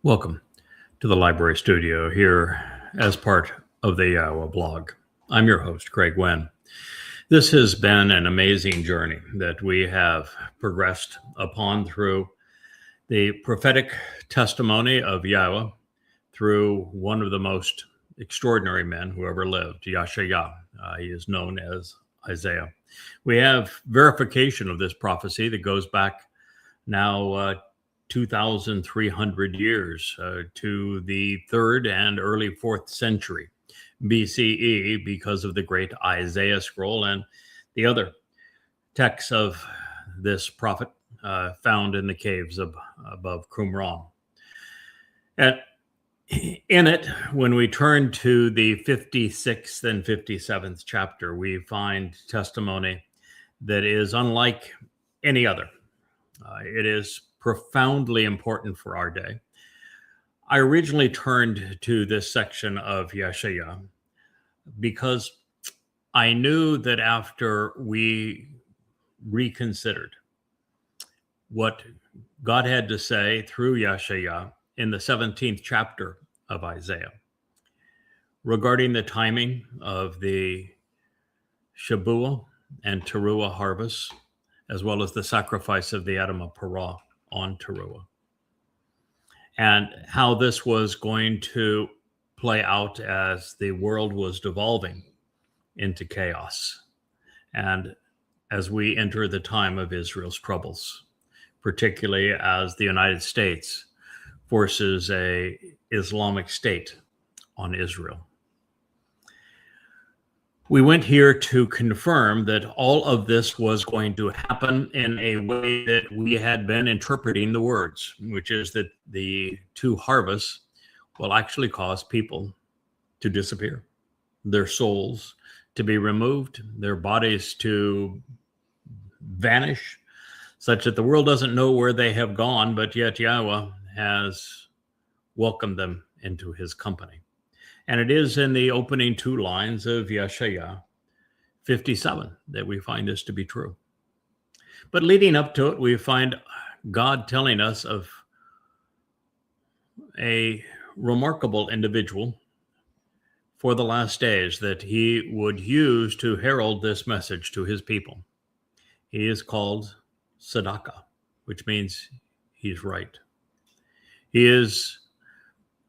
Welcome to the library studio here as part of the Yahowah blog. I'm your host, Craig Winn. This has been an amazing journey that we have progressed upon through the prophetic testimony of Yahweh through one of the most extraordinary men who ever lived, Yahshua. He is known as Isaiah. We have verification of this prophecy that goes back now 2,300 years to the 3rd and early 4th century BCE because of the great Isaiah scroll and the other texts of this prophet found in the caves above Qumran. And in it, when we turn to the 56th and 57th chapter, we find testimony that is unlike any other. It is profoundly important for our day. I originally turned to this section of Yahshua because I knew that after we reconsidered what God had to say through Yahshua in the 17th chapter of Isaiah regarding the timing of the Shabuwah and Taruw'ah harvests, as well as the sacrifice of the Adam of Parah on Taruw'ah, and how this was going to play out as the world was devolving into chaos, and as we enter the time of Israel's troubles, particularly as the United States forces a Islamic state on Israel. We went here to confirm that all of this was going to happen in a way that we had been interpreting the words, which is that the two harvests will actually cause people to disappear, their souls to be removed, their bodies to vanish, such that the world doesn't know where they have gone, but yet Yahweh has welcomed them into his company. And it is in the opening two lines of Yahshua 57 that we find this to be true. But leading up to it, we find God telling us of a remarkable individual for the last days that he would use to herald this message to his people. He is called Tzedakah, which means he's right. He is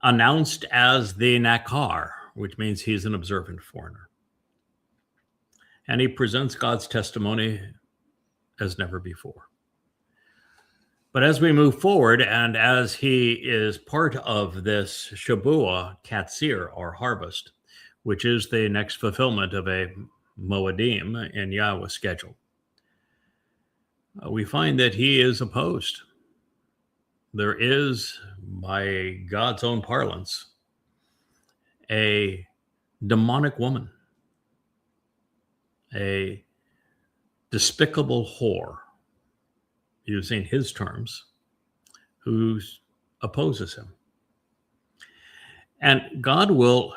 announced as the Nakar, which means he's an observant foreigner. And he presents God's testimony as never before. But as we move forward, and as he is part of this Shabuwah Katsir, or harvest, which is the next fulfillment of a Moedim in Yahweh's schedule, we find that he is opposed. There is, by God's own parlance, a demonic woman, a despicable whore, using his terms, who opposes him. And God will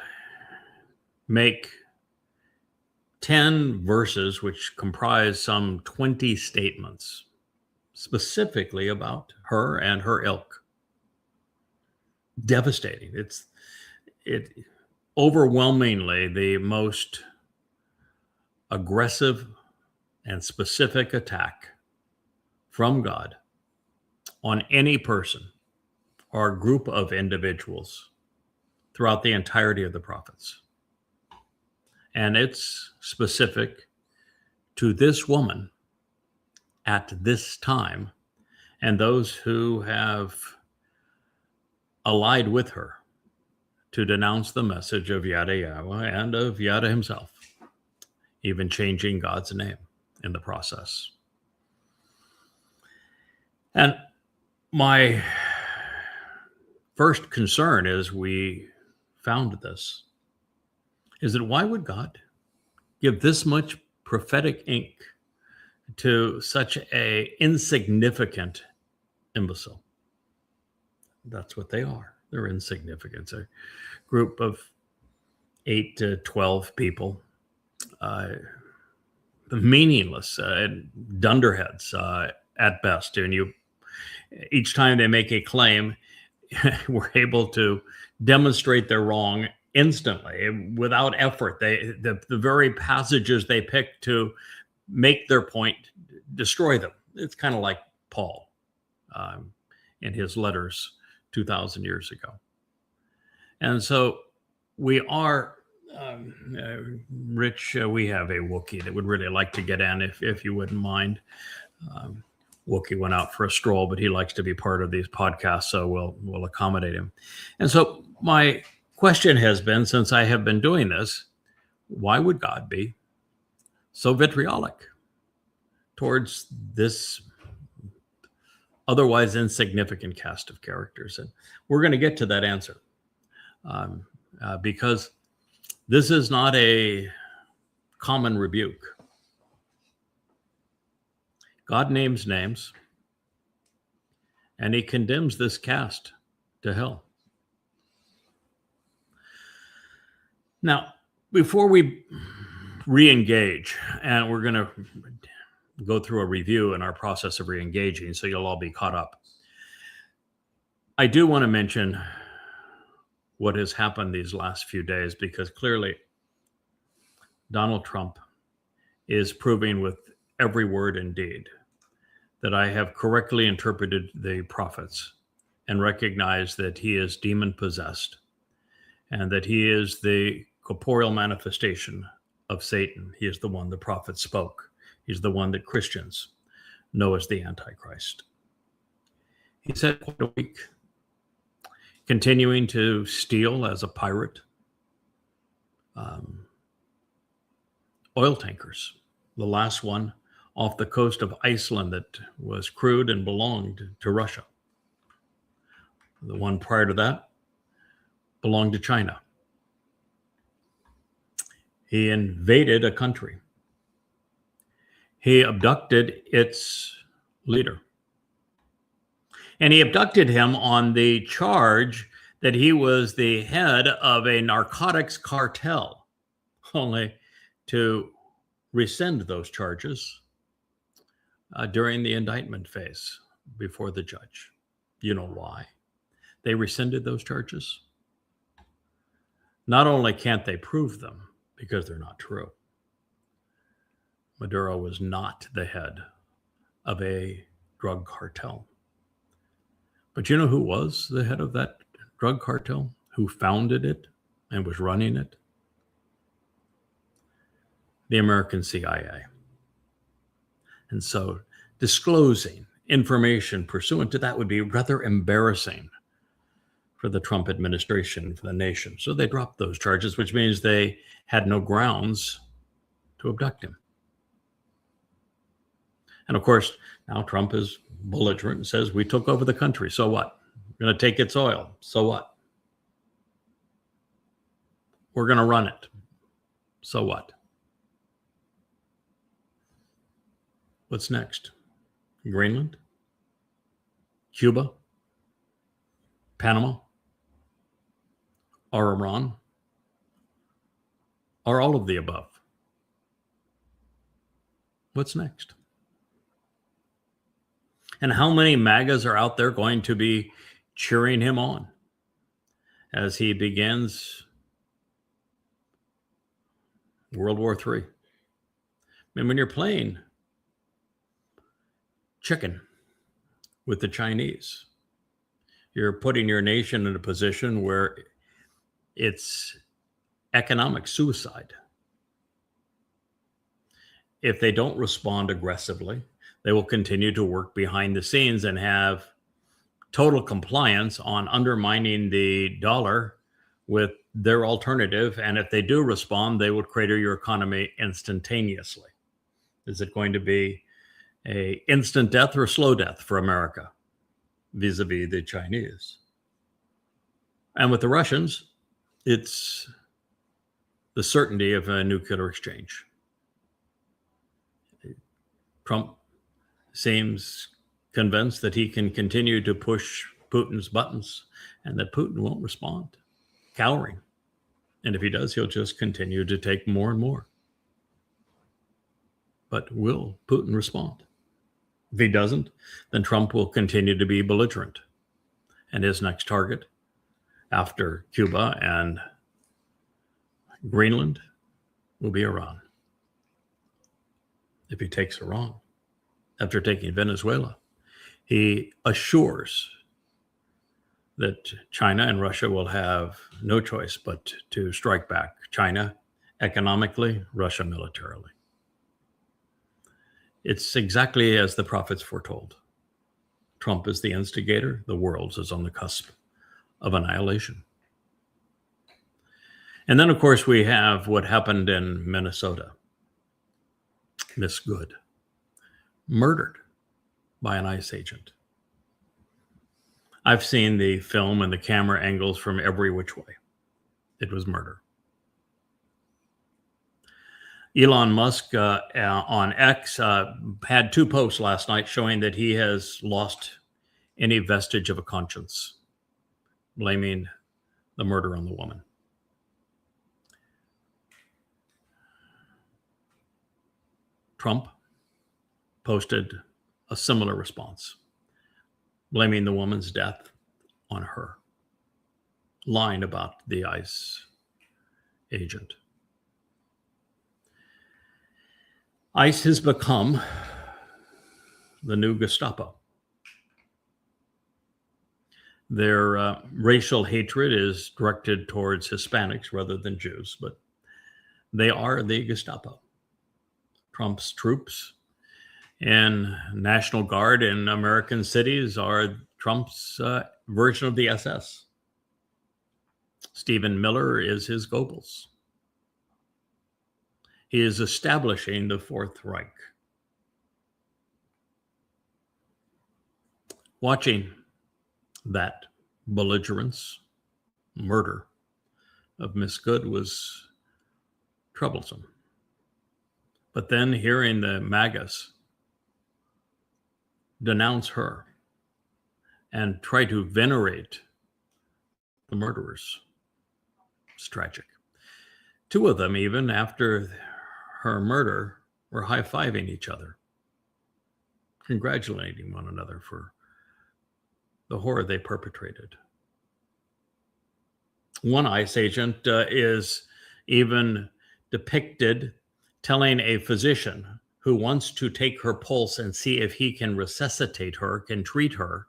make 10 verses, which comprise some 20 statements, specifically about her and her ilk. Devastating. It overwhelmingly the most aggressive and specific attack from God on any person or group of individuals throughout the entirety of the prophets. And it's specific to this woman at this time, and those who have allied with her to denounce the message of Yahweh and of Yahweh himself, even changing God's name in the process. And my first concern as we found this is that why would God give this much prophetic ink to such a insignificant imbecile? That's what they are. They're insignificant. It's a group of 8 to 12 people, meaningless, dunderheads at best. And each time they make a claim, were able to demonstrate their wrong instantly without effort. The very passages they picked to make their point destroy them. It's kind of like Paul in his letters 2,000 years ago. And so we are, Rich, we have a Wookiee that would really like to get in if you wouldn't mind. Wookiee went out for a stroll, but he likes to be part of these podcasts, so we'll accommodate him. And so my question has been, since I have been doing this, why would God be so vitriolic towards this otherwise insignificant cast of characters? And we're going to get to that answer because this is not a common rebuke. God names names, and he condemns this caste to hell. Now, before we re-engage, and we're going to go through a review in our process of re-engaging, so you'll all be caught up, I do want to mention what has happened these last few days, because clearly Donald Trump is proving with every word and deed that I have correctly interpreted the prophets and recognized that he is demon possessed and that he is the corporeal manifestation of Satan. He is the one the prophet spoke. He's the one that Christians know as the Antichrist. He's had quite a week, continuing to steal as a pirate oil tankers. The last one off the coast of Iceland that was crewed and belonged to Russia. The one prior to that belonged to China. He invaded a country. He abducted its leader. And he abducted him on the charge that he was the head of a narcotics cartel, only to rescind those charges during the indictment phase before the judge. You know why they rescinded those charges? Not only can't they prove them because they're not true. Maduro was not the head of a drug cartel. But you know who was the head of that drug cartel? Who founded it and was running it? The American CIA. And so disclosing information pursuant to that would be rather embarrassing for the Trump administration, for the nation. So they dropped those charges, which means they had no grounds to abduct him. And of course, now Trump is belligerent and says, we took over the country. So what? We're going to take its oil. So what? We're going to run it. So what? What's next? Greenland? Cuba? Panama? Or Iran? Or all of the above? What's next? And how many MAGAs are out there going to be cheering him on as he begins World War III? And when you're playing chicken with the Chinese, you're putting your nation in a position where it's economic suicide. If they don't respond aggressively, they will continue to work behind the scenes and have total compliance on undermining the dollar with their alternative. And if they do respond, they will crater your economy instantaneously. Is it going to be an instant death or slow death for America vis-a-vis the Chinese? And with the Russians, it's the certainty of a nuclear exchange. Trump seems convinced that he can continue to push Putin's buttons and that Putin won't respond, cowering. And if he does, he'll just continue to take more and more. But will Putin respond? If he doesn't, then Trump will continue to be belligerent And his next target after Cuba and Greenland will be Iran. If he takes Iran, after taking Venezuela, he assures that China and Russia will have no choice but to strike back. China economically, Russia militarily. It's exactly as the prophets foretold. Trump is the instigator. The world is on the cusp of annihilation. And then, of course, we have what happened in Minnesota. Miss Good, murdered by an ICE agent. I've seen the film and the camera angles from every which way. It was murder. Elon Musk on X had 2 posts last night showing that he has lost any vestige of a conscience, blaming the murder on the woman. Trump posted a similar response, blaming the woman's death on her, lying about the ICE agent. ICE has become the new Gestapo. Their racial hatred is directed towards Hispanics rather than Jews, but they are the Gestapo. Trump's troops and National Guard in American cities are Trump's version of the SS. Stephen Miller is his Goebbels. He is establishing the Fourth Reich. Watching that belligerence, murder of Miss Good was troublesome. But then hearing the MAGAs denounce her and try to venerate the murderers, it's tragic. 2 of them, even after her murder, were high-fiving each other, congratulating one another for the horror they perpetrated. One ICE agent is even depicted telling a physician who wants to take her pulse and see if he can resuscitate her, can treat her,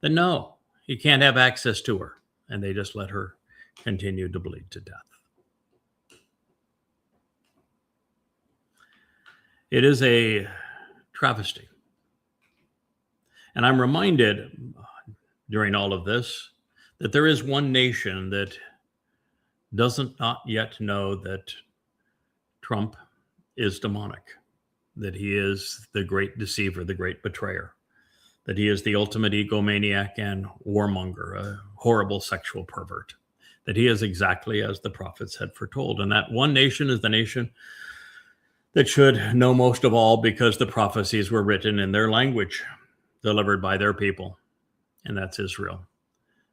that no, he can't have access to her. And they just let her continue to bleed to death. It is a travesty. And I'm reminded during all of this that there is one nation that doesn't not yet know that Trump is demonic, that he is the great deceiver, the great betrayer, that he is the ultimate egomaniac and warmonger, a horrible sexual pervert, that he is exactly as the prophets had foretold. And that one nation is the nation that should know most of all, because the prophecies were written in their language, delivered by their people, and that's Israel.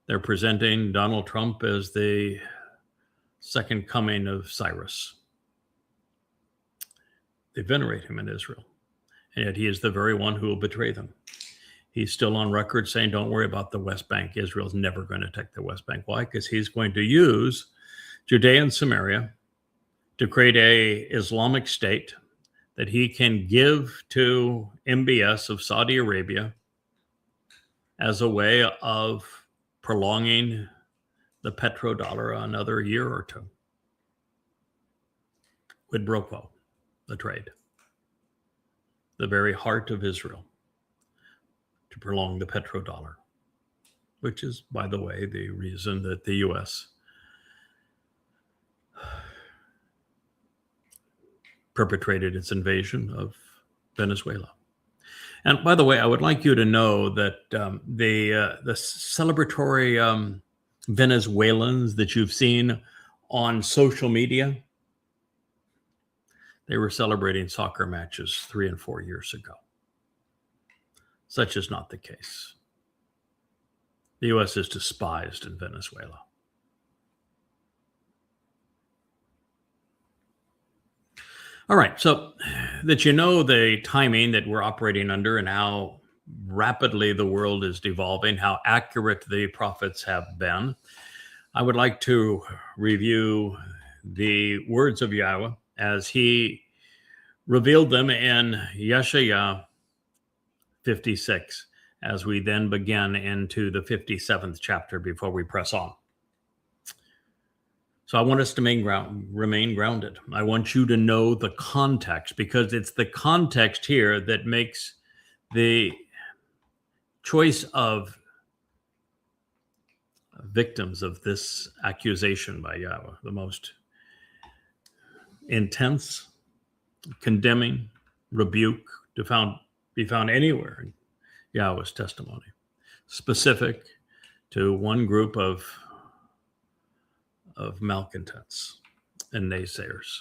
They're presenting Donald Trump as the second coming of Cyrus. They venerate him in Israel, and yet he is the very one who will betray them. He's still on record saying, don't worry about the West Bank. Israel's never going to take the West Bank. Why? Because he's going to use Judea and Samaria to create a Islamic state that he can give to MBS of Saudi Arabia as a way of prolonging the petrodollar another year or 2. Quid pro quo, the trade. The very heart of Israel to prolong the petrodollar, which is, by the way, the reason that the U.S. perpetrated its invasion of Venezuela. And by the way, I would like you to know that the celebratory Venezuelans that you've seen on social media, they were celebrating soccer matches 3 and 4 years ago. Such is not the case. The U.S. is despised in Venezuela. All right, so that you know the timing that we're operating under and how rapidly the world is devolving, how accurate the prophets have been, I would like to review the words of Yahweh as he revealed them in Yeshayah 56, as we then begin into the 57th chapter before we press on. So I want us to remain grounded. I want you to know the context, because it's the context here that makes the choice of victims of this accusation by Yahweh the most intense, condemning rebuke to be found anywhere in Yahweh's testimony, specific to one group of malcontents and naysayers.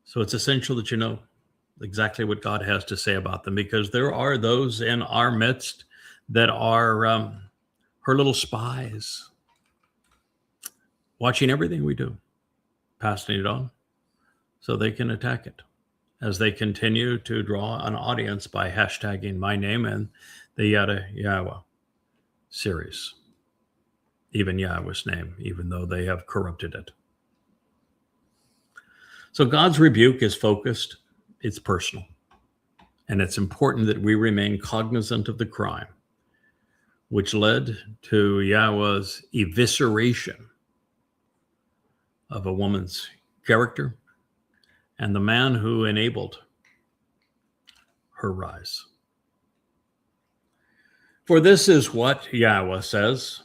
So it's essential that you know exactly what God has to say about them, because there are those in our midst that are her little spies, watching everything we do, passing it on so they can attack it, as they continue to draw an audience by hashtagging my name and the Yahowah series, even Yahweh's name, even though they have corrupted it. So God's rebuke is focused, it's personal, and it's important that we remain cognizant of the crime which led to Yahweh's evisceration of a woman's character and the man who enabled her rise. For this is what Yahweh says: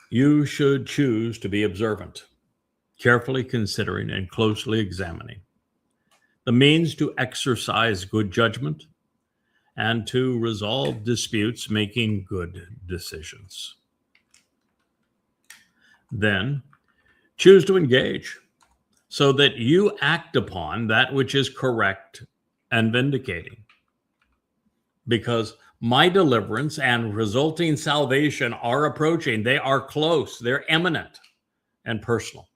you should choose to be observant, carefully considering and closely examining the means to exercise good judgment and to resolve disputes, making good decisions. Then choose to engage so that you act upon that which is correct and vindicating, because my deliverance and resulting salvation are approaching. They are close, they're imminent and personal.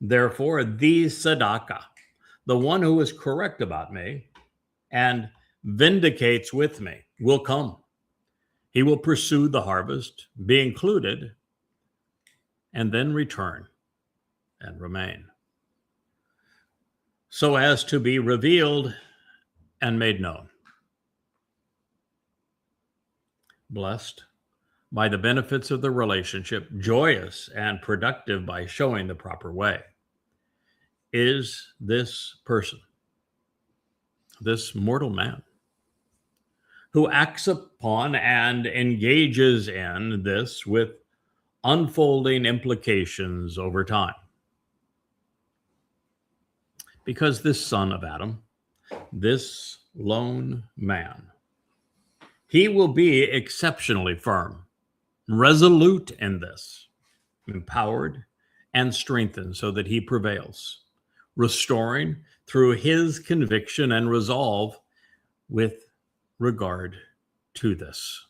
Therefore, the Tzedakah, the one who is correct about me and vindicates with me, will come. He will pursue the harvest, be included, and then return and remain, so as to be revealed and made known. Blessed by the benefits of the relationship, joyous and productive by showing the proper way, is this person, this mortal man, who acts upon and engages in this with unfolding implications over time. Because this son of Adam, this lone man, he will be exceptionally firm, resolute in this, empowered and strengthened so that he prevails, restoring through his conviction and resolve with regard to this.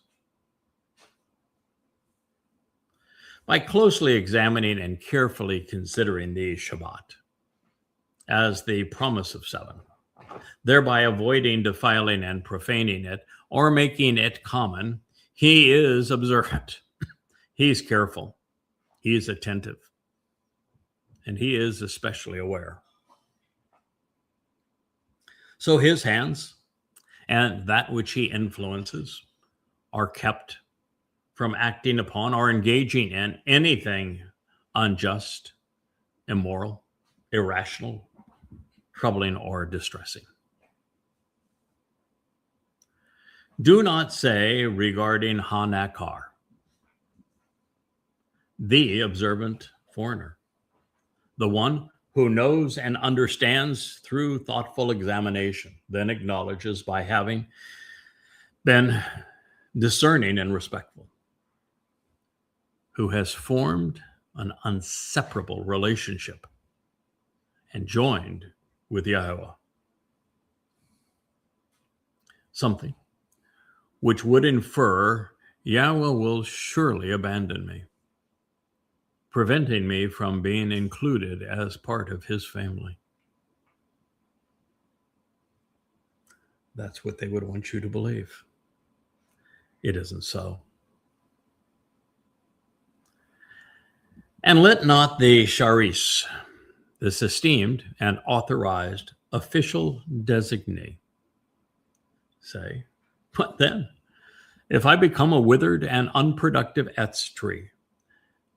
By closely examining and carefully considering the Shabbat as the promise of 7, thereby avoiding defiling and profaning it or making it common, he is observant, he's careful, he is attentive, and he is especially aware. So his hands and that which he influences are kept from acting upon or engaging in anything unjust, immoral, irrational, troubling, or distressing. Do not say regarding Nakar, the observant foreigner, the one who knows and understands through thoughtful examination, then acknowledges by having been discerning and respectful, who has formed an inseparable relationship and joined with Yahowah, something which would infer Yahweh will surely abandon me, preventing me from being included as part of his family. That's what they would want you to believe. It isn't so. And let not the Sharis, this esteemed and authorized official designee, say, what then? If I become a withered and unproductive Etz tree,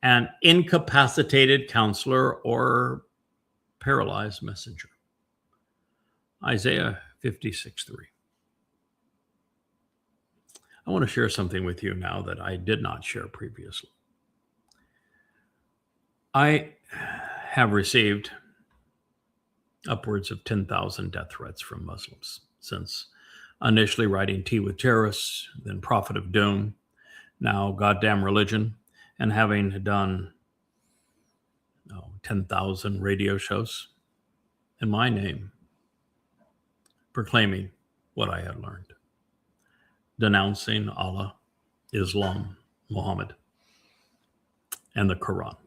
an incapacitated counselor or paralyzed messenger. Isaiah 56:3. I want to share something with you now that I did not share previously. I have received upwards of 10,000 death threats from Muslims since initially writing Tea with Terrorists, then Prophet of Doom, now Goddamn Religion, and having done 10,000 radio shows in my name, proclaiming what I had learned, denouncing Allah, Islam, Muhammad, and the Quran.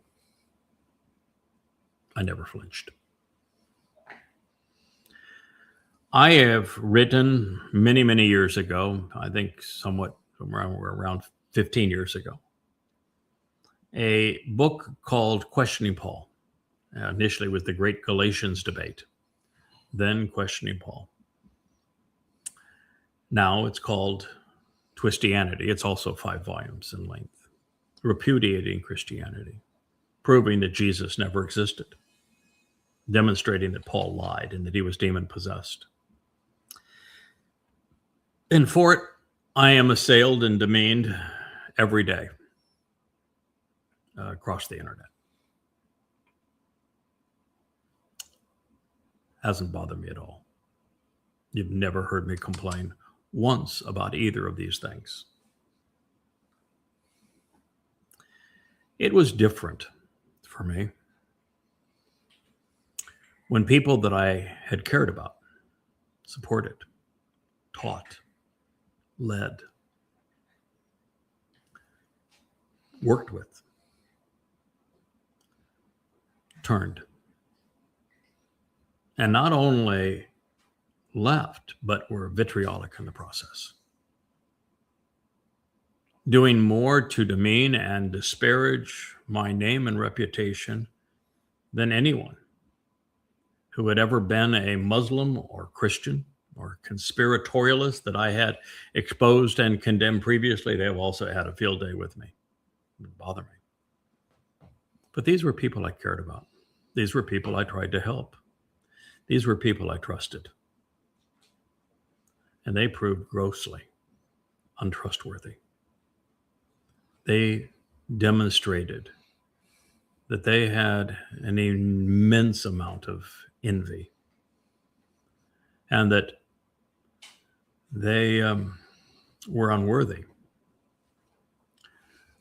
I never flinched. I have written many, many years ago, I think somewhere around 15 years ago, a book called Questioning Paul. Initially with the Great Galatians debate, then Questioning Paul. Now it's called Twistianity. It's also 5 volumes in length. Repudiating Christianity, proving that Jesus never existed, demonstrating that Paul lied and that he was demon-possessed. And for it, I am assailed and demeaned every day across the internet. Hasn't bothered me at all. You've never heard me complain once about either of these things. It was different for me when people that I had cared about, supported, taught, led, worked with, turned. And not only left, but were vitriolic in the process. Doing more to demean and disparage my name and reputation than anyone who had ever been a Muslim or Christian or conspiratorialist that I had exposed and condemned previously. They have also had a field day with me. It didn't bother me. But these were people I cared about. These were people I tried to help. These were people I trusted. And they proved grossly untrustworthy. They demonstrated that they had an immense amount of envy and that they were unworthy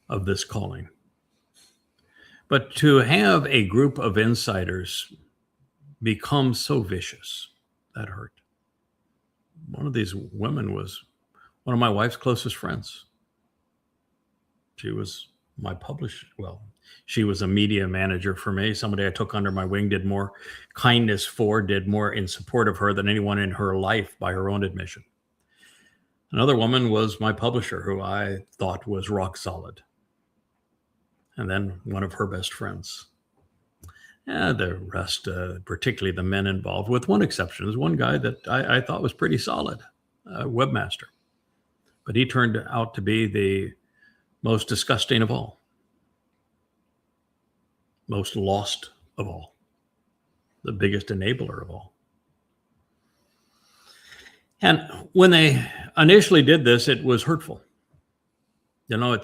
of this calling. But to have a group of insiders become so vicious, that hurt. One of these women was one of my wife's closest friends. She was my publisher. Well, she was a media manager for me, somebody I took under my wing, did more kindness for, did more in support of her than anyone in her life by her own admission. Another woman was my publisher, who I thought was rock solid. And then one of her best friends. The rest, particularly the men involved, with one exception, there's one guy that I thought was pretty solid, Webmaster. But he turned out to be the most disgusting of all, most lost of all, the biggest enabler of all. And when they initially did this, it was hurtful. You know,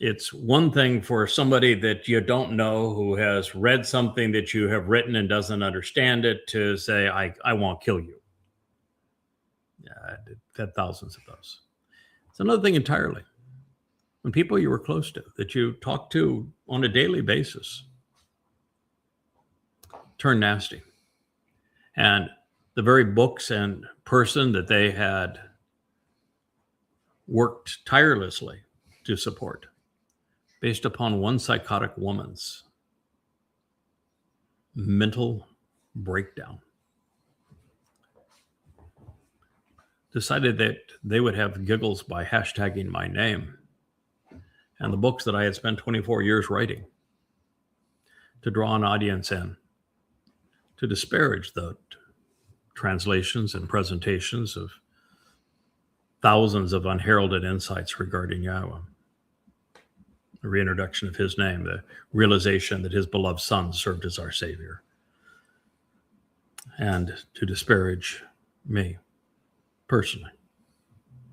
it's one thing for somebody that you don't know who has read something that you have written and doesn't understand it to say, I won't kill you. Yeah, I've had thousands of those. It's another thing entirely. When people you were close to, that you talk to on a daily basis, turn nasty. And the very books and person that they had worked tirelessly to support, based upon one psychotic woman's mental breakdown, decided that they would have giggles by hashtagging my name and the books that I had spent 24 years writing, to draw an audience in, to disparage the translations and presentations of thousands of unheralded insights regarding Yahowah, the reintroduction of his name, the realization that his beloved son served as our Savior, and to disparage me personally,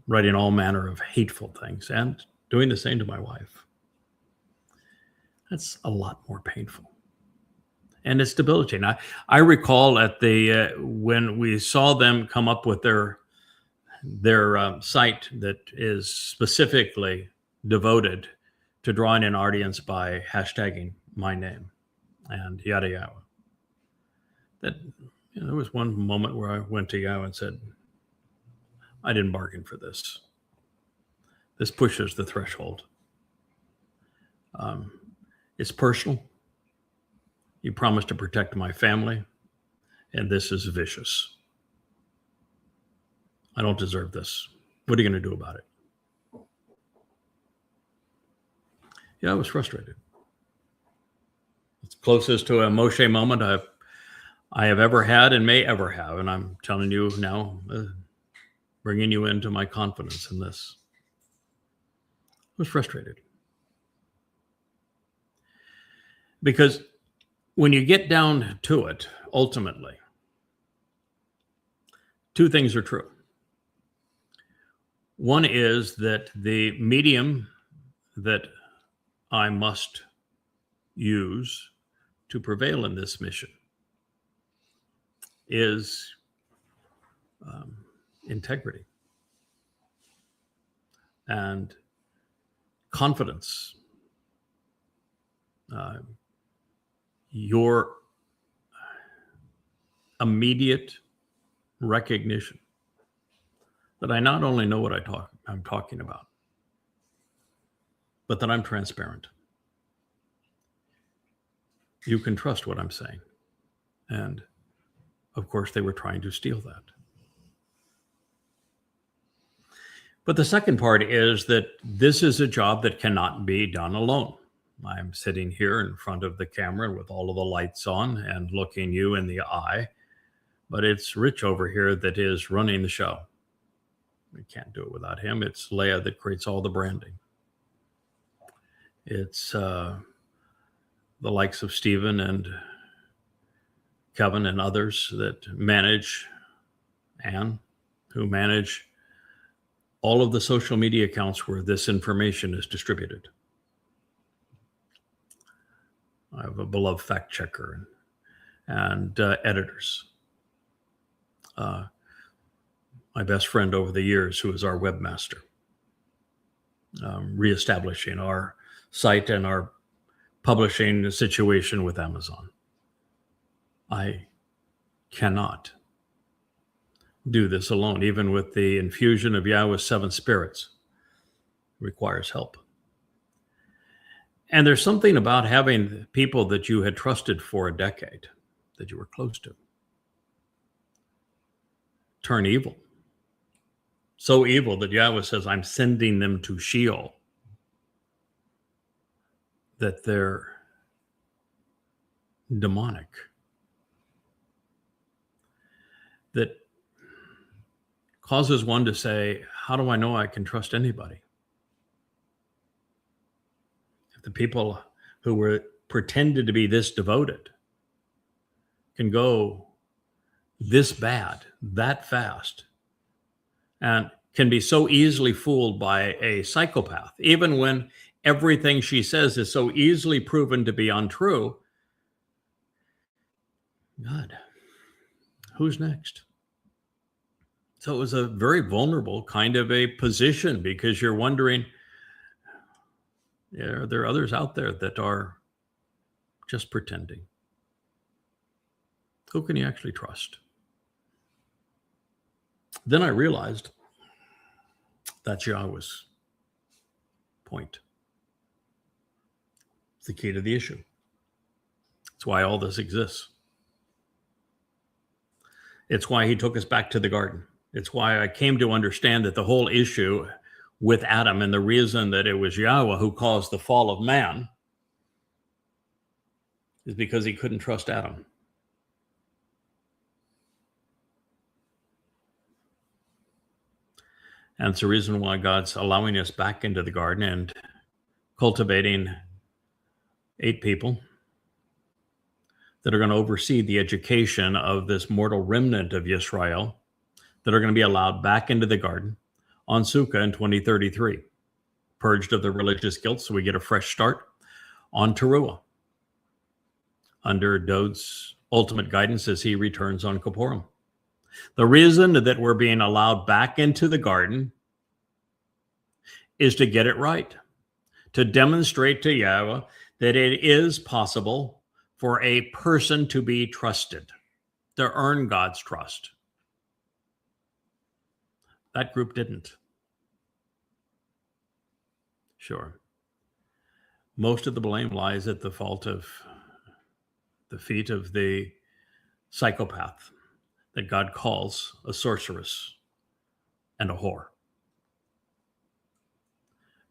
writing all manner of hateful things and doing the same to my wife. That's a lot more painful. And it's debilitating. I recall at the when we saw them come up with their site that is specifically devoted to drawing an audience by hashtagging my name and yada yada. That there was one moment where I went to Yahowah and said, I didn't bargain for this. This pushes the threshold. It's personal. You promised to protect my family, and this is vicious. I don't deserve this. What are you going to do about it? Yeah, I was frustrated. It's closest to a Moshe moment I have ever had and may ever have. And I'm telling you now, bringing you into my confidence in this. I was frustrated. Because when you get down to it, ultimately, two things are true. One is that the medium that I must use to prevail in this mission is integrity and confidence. Your immediate recognition that I not only know what I'm talking about, but that I'm transparent. You can trust what I'm saying. And of course, they were trying to steal that. But the second part is that this is a job that cannot be done alone. I'm sitting here in front of the camera with all of the lights on and looking you in the eye, but it's Rich over here that is running the show. We can't do it without him. It's Leah that creates all the branding. It's the likes of Stephen and Kevin and others that manage, Anne, who manage all of the social media accounts where this information is distributed. I have a beloved fact checker and editors. My best friend over the years, who is our webmaster, reestablishing our site and our publishing situation with Amazon. I cannot do this alone, even with the infusion of Yahowah's 7 spirits. It requires help. And there's something about having people that you had trusted for a decade, that you were close to, turn evil. So evil that Yahowah says, I'm sending them to Sheol. That they're demonic. That causes one to say, how do I know I can trust anybody? If the people who were pretended to be this devoted can go this bad, that fast, and can be so easily fooled by a psychopath, even when everything she says is so easily proven to be untrue. God, who's next? So it was a very vulnerable kind of a position, because you're wondering, are there others out there that are just pretending? Who can you actually trust? Then I realized that's Yahowah's point. It's the key to the issue. It's why all this exists. It's why he took us back to the garden. It's why I came to understand that the whole issue with Adam and the reason that it was Yahowah who caused the fall of man is because he couldn't trust Adam. And it's the reason why God's allowing us back into the garden and cultivating 8 people that are going to oversee the education of this mortal remnant of Yisrael that are going to be allowed back into the garden on Sukah in 2033, purged of the religious guilt, so we get a fresh start on Taruw'ah, under Dod's ultimate guidance as he returns on Kippurim. The reason that we're being allowed back into the garden is to get it right, to demonstrate to Yahowah that it is possible for a person to be trusted, to earn God's trust. That group didn't. Sure. Most of the blame lies at the feet of the psychopath that God calls a sorceress and a whore.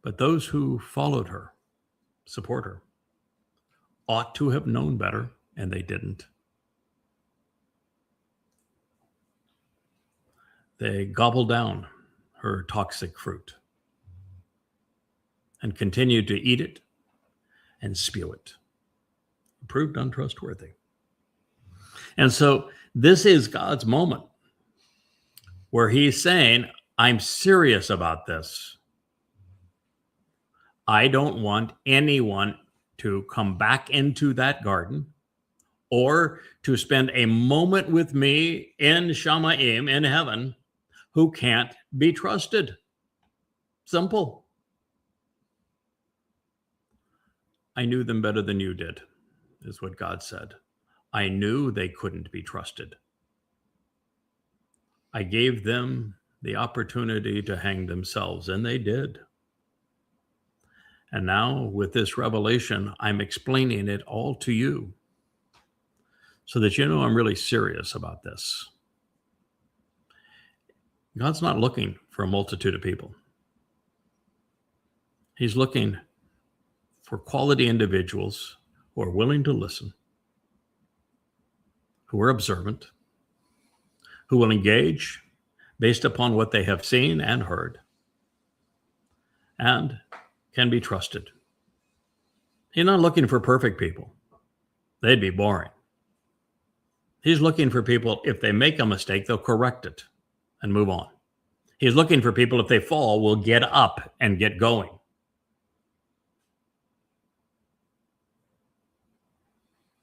But those who followed her, support her, ought to have known better, and they didn't. They gobbled down her toxic fruit and continued to eat it and spew it. Proved untrustworthy. And so this is God's moment where he's saying, I'm serious about this. I don't want anyone to come back into that garden or to spend a moment with me in Shamayim, in heaven, who can't be trusted. Simple. I knew them better than you did, is what God said. I knew they couldn't be trusted. I gave them the opportunity to hang themselves, and they did. And now, with this revelation, I'm explaining it all to you so that you know I'm really serious about this. God's not looking for a multitude of people. He's looking for quality individuals who are willing to listen, who are observant, who will engage based upon what they have seen and heard, and can be trusted. He's not looking for perfect people. They'd be boring. He's looking for people, if they make a mistake, they'll correct it and move on. He's looking for people, if they fall, will get up and get going.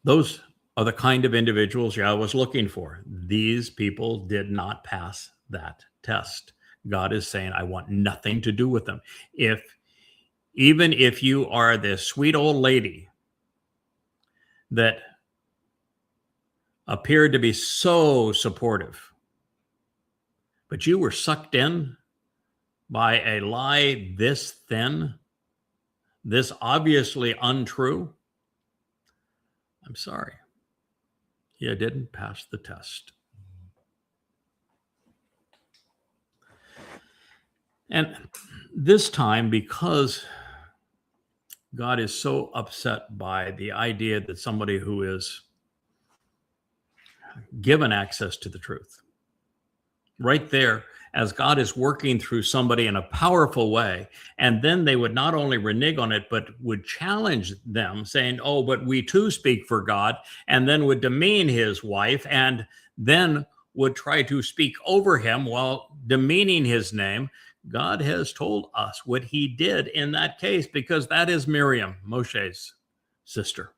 Those are the kind of individuals Yahweh was looking for. These people did not pass that test. God is saying, I want nothing to do with them. Even if you are this sweet old lady that appeared to be so supportive, but you were sucked in by a lie this thin, this obviously untrue, I'm sorry. You didn't pass the test. And this time, because God is so upset by the idea that somebody who is given access to the truth, right there, as God is working through somebody in a powerful way, and then they would not only renege on it, but would challenge them, saying, oh, but we too speak for God, and then would demean his wife, and then would try to speak over him while demeaning his name. God has told us what he did in that case, because that is Miriam, Moshe's sister.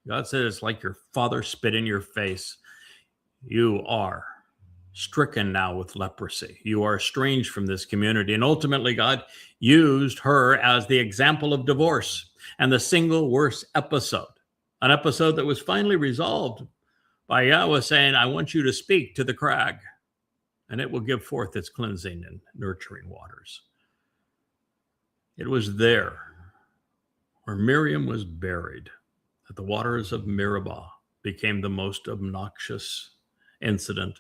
God said, it's like your father spit in your face. You are stricken now with leprosy. You are estranged from this community. And ultimately, God used her as the example of divorce and the single worst episode, an episode that was finally resolved by Yahweh saying, I want you to speak to the crag, and it will give forth its cleansing and nurturing waters. It was there where Miriam was buried that the waters of Meribah became the most obnoxious incident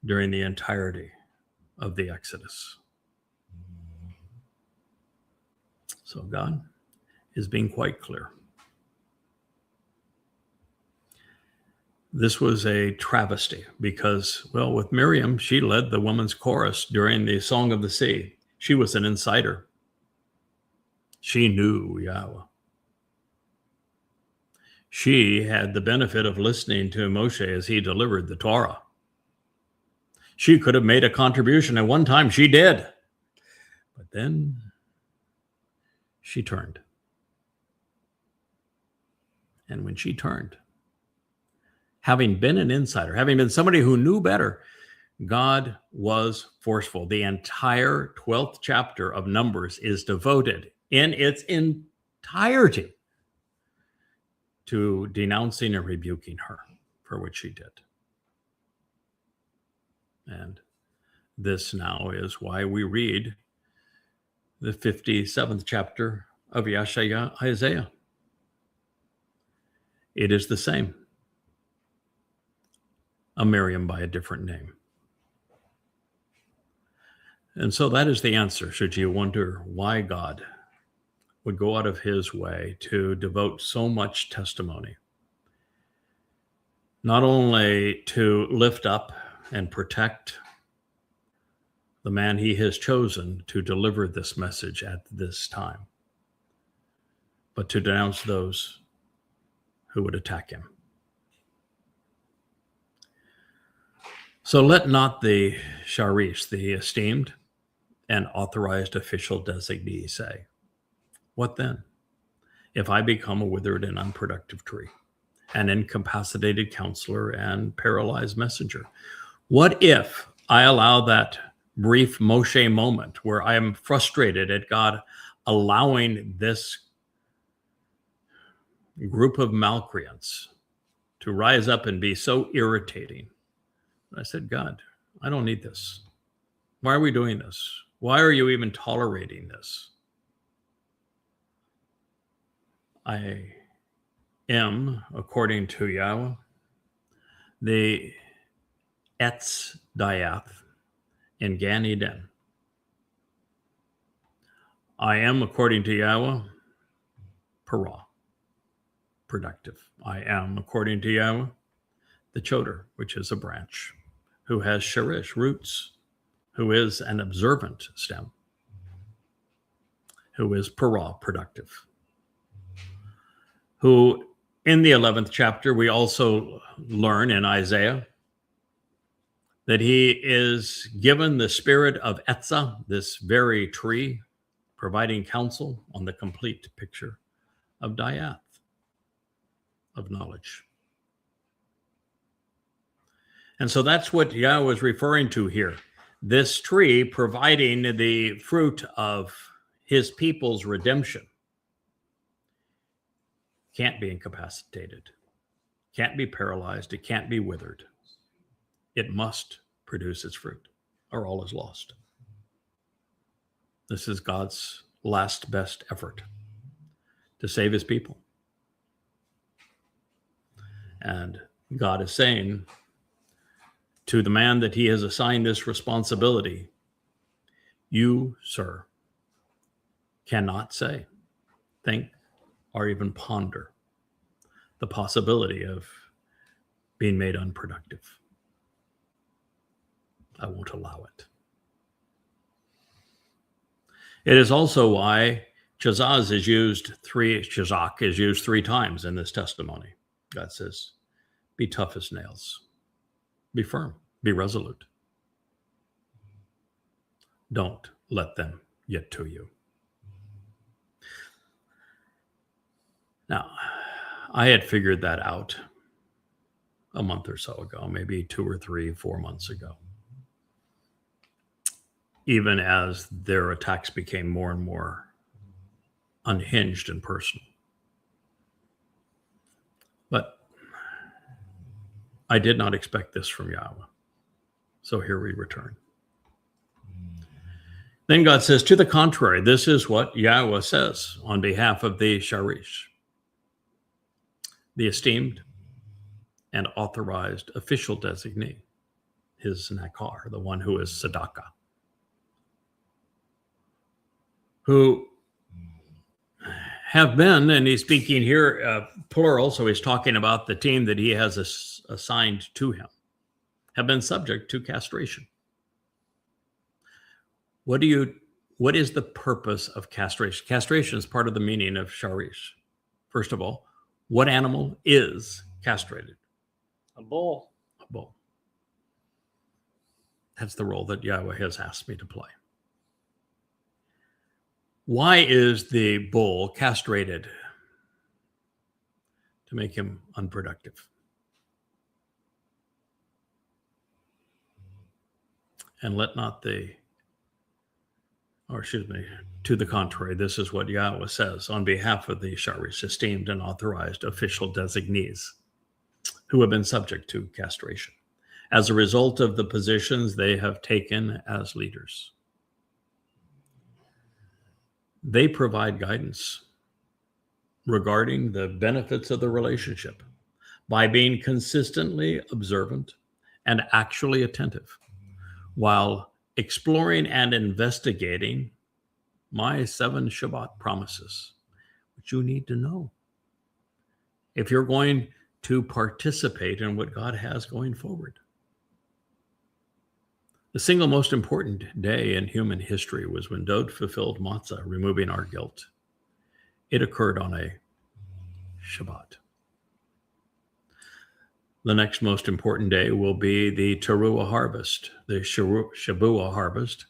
during the entirety of the Exodus. So God is being quite clear. This was a travesty because, well, with Miriam, she led the women's chorus during the Song of the Sea. She was an insider. She knew Yahowah. She had the benefit of listening to Moshe as he delivered the Towrah. She could have made a contribution. At one time, she did. But then she turned. And when she turned, having been an insider, having been somebody who knew better, God was forceful. The entire 12th chapter of Numbers is devoted in its entirety to denouncing and rebuking her for what she did. And this now is why we read the 57th chapter of Isaiah. It is the same. A Miriam by a different name. And so that is the answer, should you wonder why God would go out of his way to devote so much testimony, not only to lift up and protect the man he has chosen to deliver this message at this time, but to denounce those who would attack him. So let not the Sharish, the esteemed and authorized official designee, say, what then? If I become a withered and unproductive tree, an incapacitated counselor and paralyzed messenger? What if I allow that brief Moshe moment where I am frustrated at God allowing this group of malcreants to rise up and be so irritating? I said, God, I don't need this. Why are we doing this? Why are you even tolerating this? I am, according to Yahowah, the Etz Dayath in Gan Eden. I am, according to Yahowah, Parah, productive. I am, according to Yahowah, the Choder, which is a branch, who has Sharish, roots, who is an observant stem, who is Parah, productive, who in the 11th chapter, we also learn in Isaiah that he is given the spirit of Etzah, this very tree, providing counsel on the complete picture of Dayath, of knowledge. And so that's what Yahowah is referring to here. This tree providing the fruit of his people's redemption can't be incapacitated, can't be paralyzed, it can't be withered. It must produce its fruit, or all is lost. This is God's last best effort to save his people. And God is saying to the man that he has assigned this responsibility, you, sir, cannot say, think, or even ponder the possibility of being made unproductive. I won't allow it. It is also why Chazaq is used three times in this testimony. God says, be tough as nails. Be firm. Be resolute. Don't let them get to you. Now, I had figured that out a month or so ago, maybe 2 or 3, 4 months ago. Even as their attacks became more and more unhinged and personal. But I did not expect this from Yahowah. So here we return. Then God says, to the contrary, this is what Yahowah says on behalf of the Sharish, the esteemed and authorized official designee. his Nakar, the one who is Tzedakah, who have been, and he's speaking here plural, so he's talking about the team that he has assigned to him, have been subject to castration. What is the purpose of castration? Castration is part of the meaning of sharish. First of all, what animal is castrated? A bull. A bull. That's the role that Yahowah has asked me to play. Why is the bull castrated? To make him unproductive. And let not to the contrary, this is what Yahowah says on behalf of the sharish, esteemed and authorized official designees who have been subject to castration as a result of the positions they have taken as leaders. They provide guidance regarding the benefits of the relationship by being consistently observant and actually attentive while exploring and investigating my 7 Shabbat promises, which you need to know if you're going to participate in what God has going forward. The single most important day in human history was when Dod fulfilled matzah, removing our guilt. It occurred on a Shabbat. The next most important day will be the Taruw'ah harvest, the Shabuwah harvest,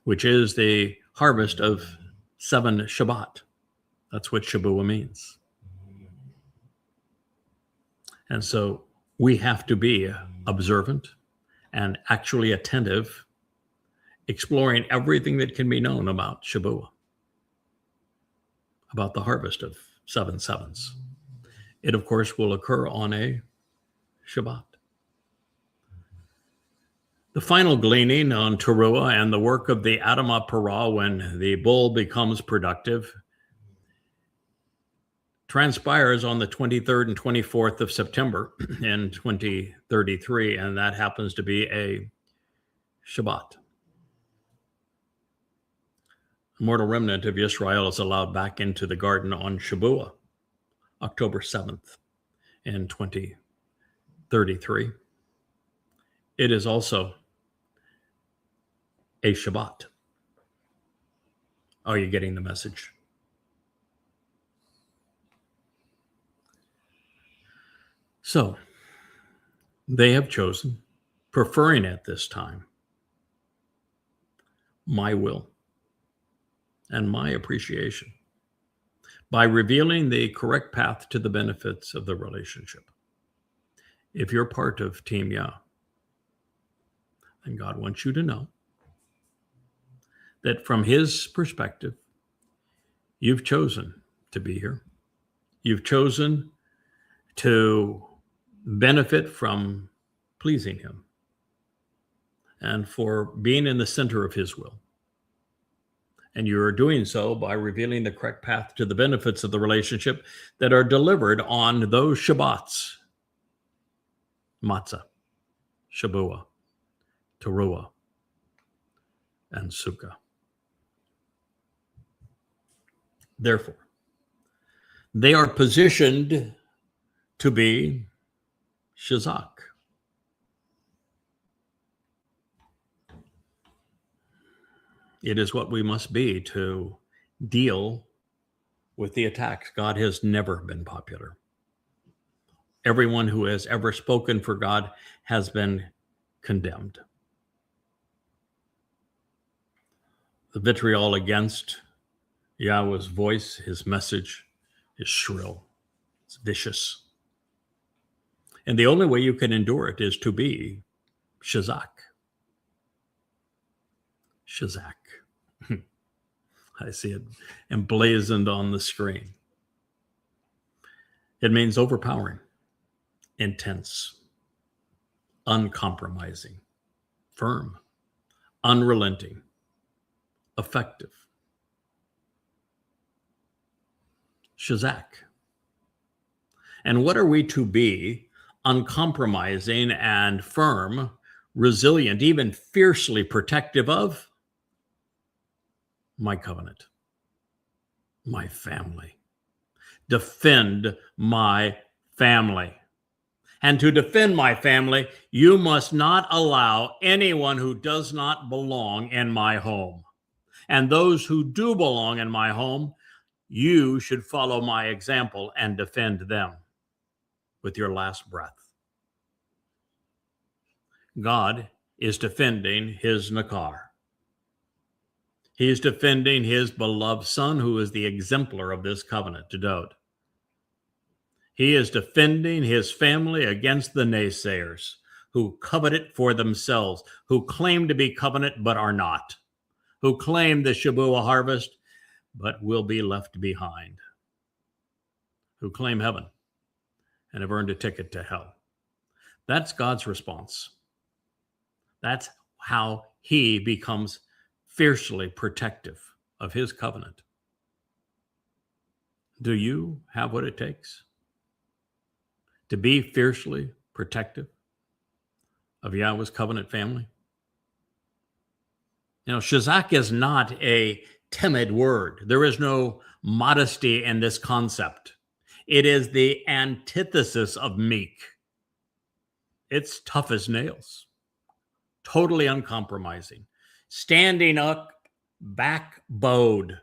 which is the harvest of 7 Shabbat. That's what Shabuwah means. And so we have to be observant and actually attentive, exploring everything that can be known about Shabuwah, about the harvest of 7 sevens. It, of course, will occur on a Shabbat. The final gleaning on Taruw'ah and the work of the Adamah Parah when the bull becomes productive transpires on the 23rd and 24th of September in 2033, and that happens to be a Shabbat. The mortal remnant of Israel is allowed back into the garden on Shabuwah, October 7th in 2033. It is also a Shabbat. Are you getting the message? So, they have chosen, preferring at this time, my will and my appreciation by revealing the correct path to the benefits of the relationship. If you're part of Team Yah, then God wants you to know that from his perspective, you've chosen to be here. You've chosen to benefit from pleasing him and for being in the center of his will. And you're doing so by revealing the correct path to the benefits of the relationship that are delivered on those Shabbats: matzah, Shabuwah, Taruw'ah, and Sukah. Therefore, they are positioned to be Chazaq. It is what we must be to deal with the attacks. God has never been popular. Everyone who has ever spoken for God has been condemned. The vitriol against Yahweh's voice, his message, is shrill. It's vicious. And the only way you can endure it is to be Chazaq. Chazaq. I see it emblazoned on the screen. It means overpowering, intense, uncompromising, firm, unrelenting, effective. Chazaq. And what are we to be uncompromising and firm resilient, even fiercely protective of my covenant, my family. Defend my family. And to defend my family, you must not allow anyone who does not belong in my home. And those who do belong in my home, you should follow my example and defend them with your last breath. God is defending his Nakar. He is defending his beloved son, who is the exemplar of this covenant to Dode. He is defending his family against the naysayers who covet it for themselves, who claim to be covenant but are not, who claim the Shabuwah harvest but will be left behind, who claim heaven and have earned a ticket to hell. That's God's response. That's how he becomes fiercely protective of his covenant. Do you have what it takes to be fiercely protective of Yahweh's covenant family? You know, Chazaq is not a timid word. There is no modesty in this concept. It is the antithesis of meek. It's tough as nails, totally uncompromising, standing up, back bowed,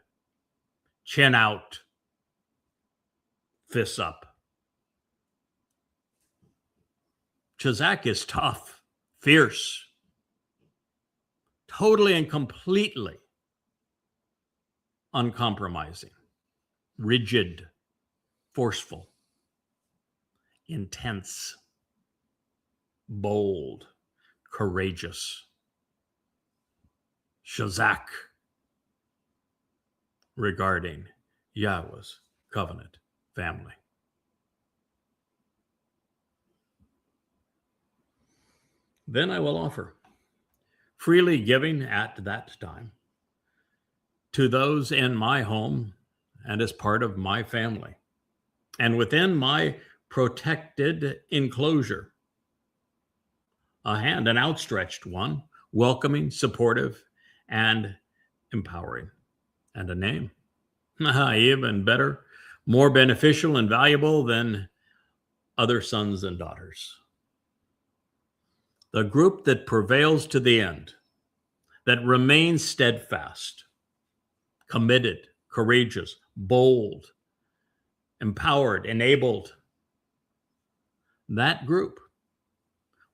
chin out, fists up. Chazaq is tough, fierce, totally and completely uncompromising, rigid, forceful, intense, bold, courageous. Chazaq regarding Yahweh's covenant family. Then I will offer, freely giving at that time, to those in my home and as part of my family, and within my protected enclosure, a hand, an outstretched one, welcoming, supportive, and empowering, and a name. Even better, more beneficial and valuable than other sons and daughters. The group that prevails to the end, that remains steadfast, committed, courageous, bold, empowered, enabled, that group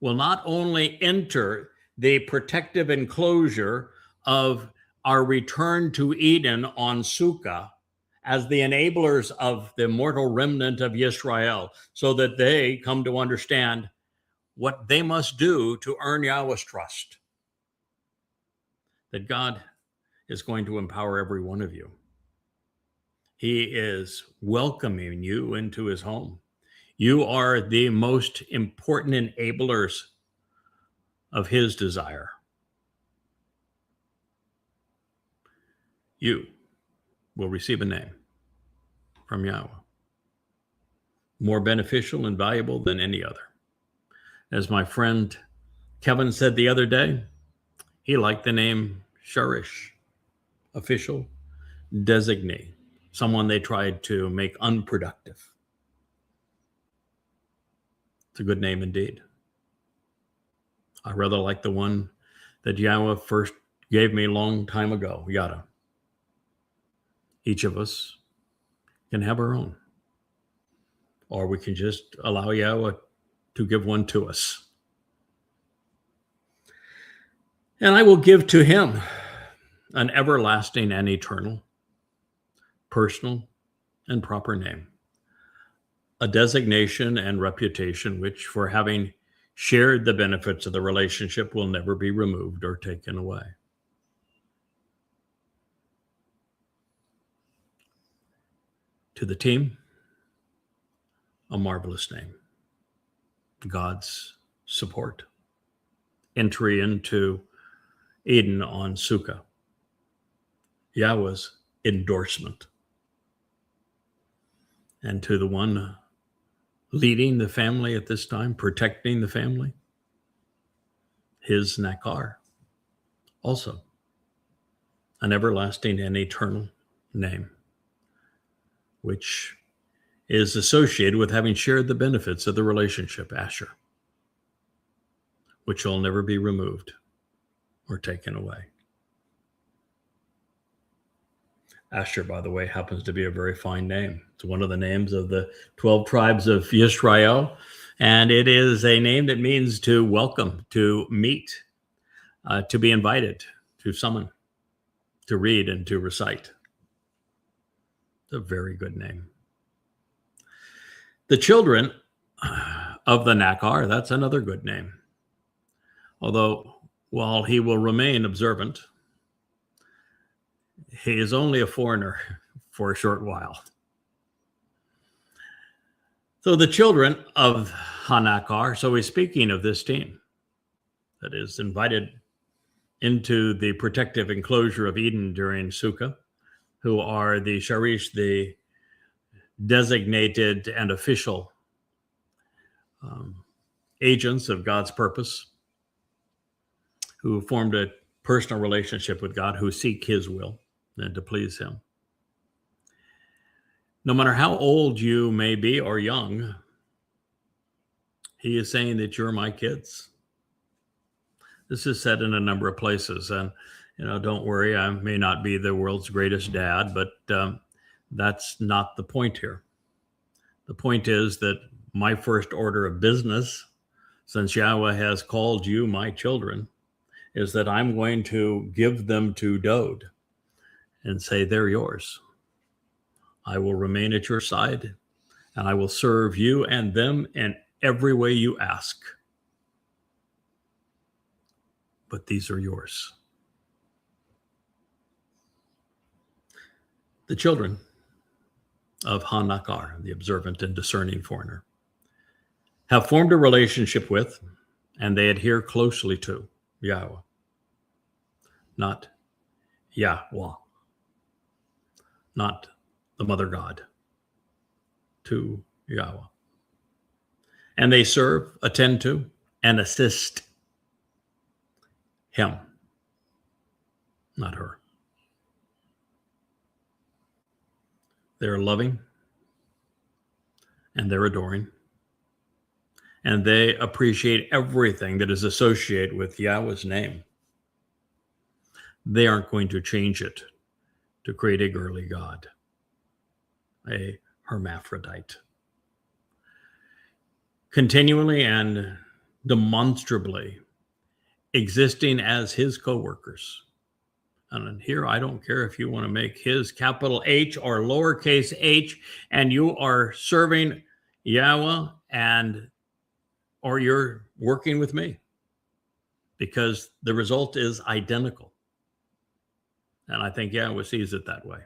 will not only enter the protective enclosure of our return to Eden on Sukah as the enablers of the mortal remnant of Yisrael, so that they come to understand what they must do to earn Yahweh's trust. That God is going to empower every one of you. He is welcoming you into his home. You are the most important enablers of his desire. You will receive a name from Yahweh, more beneficial and valuable than any other. As my friend Kevin said the other day, he liked the name Sharish, official, designee, someone they tried to make unproductive. It's a good name indeed. I rather like the one that Yahweh first gave me a long time ago, Yada. Each of us can have our own, or we can just allow Yahweh to give one to us. And I will give to him an everlasting and eternal, personal and proper name, a designation and reputation which, for having shared the benefits of the relationship, will never be removed or taken away. To the team, a marvelous name, God's support, entry into Eden on Sukah, Yahweh's endorsement. And to the one leading the family at this time, protecting the family, his Nakar, also an everlasting and eternal name, which is associated with having shared the benefits of the relationship, Asher, which will never be removed or taken away. Asher, by the way, happens to be a very fine name. It's one of the names of the 12 tribes of Israel, and it is a name that means to welcome, to meet, to be invited, to summon, to read, and to recite. It's a very good name. The children of the Nakar, that's another good name. Although, while he will remain observant, he is only a foreigner for a short while. So the children of Hanakar, so he's speaking of this team that is invited into the protective enclosure of Eden during Sukah, who are the Sharish, the designated and official agents of God's purpose, who formed a personal relationship with God, who seek his will and to please him. No matter how old you may be or young, he is saying that you're my kids. This is said in a number of places, and don't worry, I may not be the world's greatest dad, but that's not the point here. The point is that my first order of business, since Yahowah has called you my children, is that I'm going to give them to Dode and say, they're yours. I will remain at your side, and I will serve you and them in every way you ask. But these are yours. The children of Hanakar, the observant and discerning foreigner, have formed a relationship with, and they adhere closely to, Yahowah, not Yahweh, not the mother God, to Yahowah. And they serve, attend to, and assist him, not her. They're loving, and they're adoring, and they appreciate everything that is associated with Yahweh's name. They aren't going to change it to create a girly god, a hermaphrodite. Continually and demonstrably existing as his co-workers. And here, I don't care if you want to make his capital H or lowercase h, and you are serving Yahowah or you're working with me, because the result is identical. And I think Yahowah sees it that way.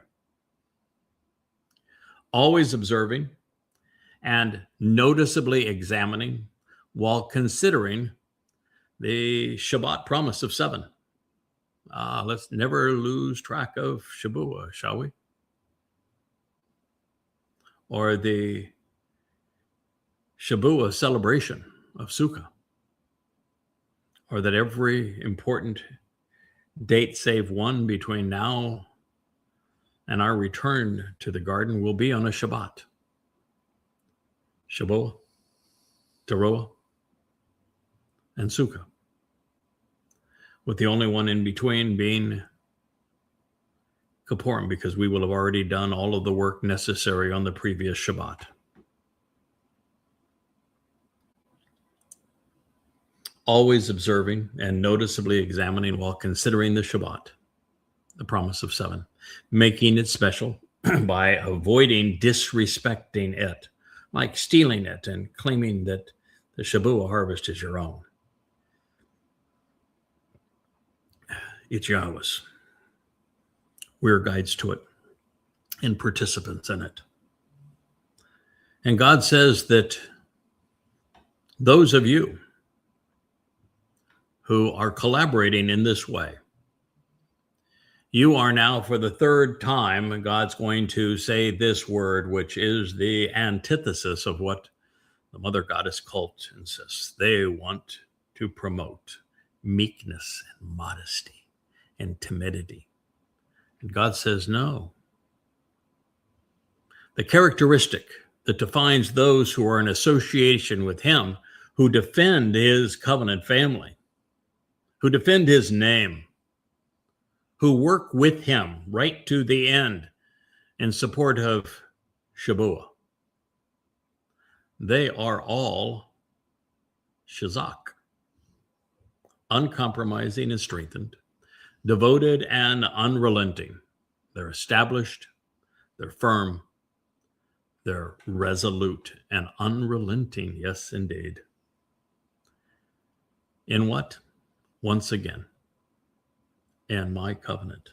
Always observing and noticeably examining while considering the Shabbat promise of 7. Let's never lose track of Shabuwah, shall we? Or the Shabuwah celebration of Sukah. Or that every important date save one between now and our return to the garden will be on a Shabbat. Shabuwah, Taruwah, and Sukah, with the only one in between being Kippurim, because we will have already done all of the work necessary on the previous Shabbat. Always observing and noticeably examining while considering the Shabbat, the promise of 7, making it special by avoiding disrespecting it, like stealing it and claiming that the Shabuwah harvest is your own. It's Yahowah's. We're guides to it and participants in it. And God says that those of you who are collaborating in this way, you are now, for the third time, God's going to say this word, which is the antithesis of what the mother goddess cult insists. They want to promote meekness and modesty and timidity. And God says no. The characteristic that defines those who are in association with him, who defend his covenant family, who defend his name, who work with him right to the end in support of Shabuwah. They are all Chazaq, uncompromising and strengthened, devoted and unrelenting. They're established, they're firm, they're resolute and unrelenting. Yes, indeed. In what? Once again, in my covenant.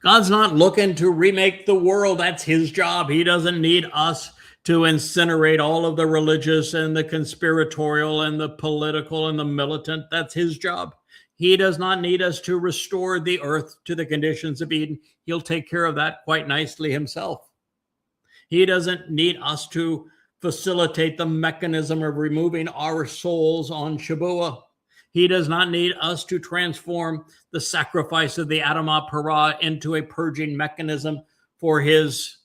God's not looking to remake the world. That's his job. He doesn't need us to incinerate all of the religious and the conspiratorial and the political and the militant. That's his job. He does not need us to restore the earth to the conditions of Eden. He'll take care of that quite nicely himself. He doesn't need us to facilitate the mechanism of removing our souls on Shabuwah. He does not need us to transform the sacrifice of the al-aqsa into a purging mechanism for his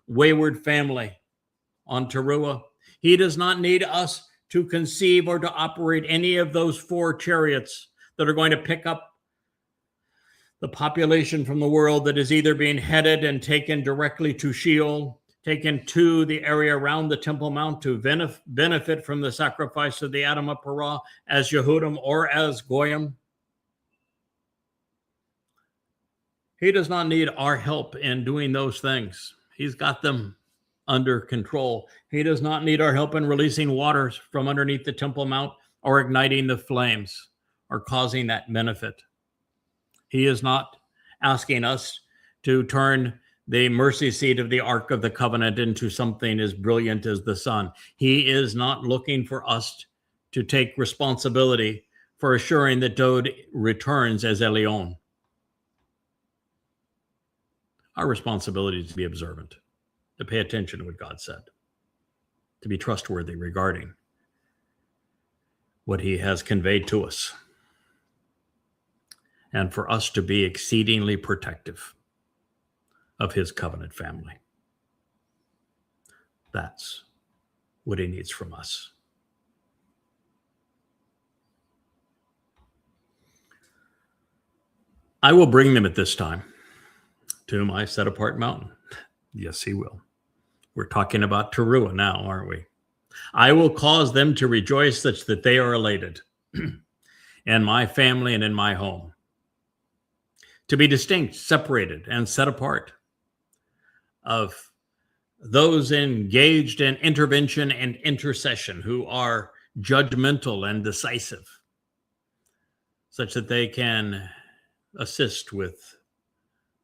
wayward family on Taruwah. He does not need us to conceive or to operate any of those 4 chariots that are going to pick up the population from the world that is either being headed and taken directly to Sheol, taken to the area around the Temple Mount to benefit from the sacrifice of the al-aqsa as Yehudim or as Goyim. He does not need our help in doing those things. He's got them under control. He does not need our help in releasing waters from underneath the Temple Mount or igniting the flames or causing that benefit. He is not asking us to turn the mercy seat of the Ark of the Covenant into something as brilliant as the sun. He is not looking for us to take responsibility for assuring that Dode returns as Elion. Our responsibility is to be observant, to pay attention to what God said, to be trustworthy regarding what he has conveyed to us, and for us to be exceedingly protective of his covenant family. That's what he needs from us. I will bring them at this time to my set-apart mountain. Yes, he will. We're talking about Taruwah now, aren't we? I will cause them to rejoice such that they are elated in my family and in my home, to be distinct, separated, and set apart of those engaged in intervention and intercession who are judgmental and decisive, such that they can assist with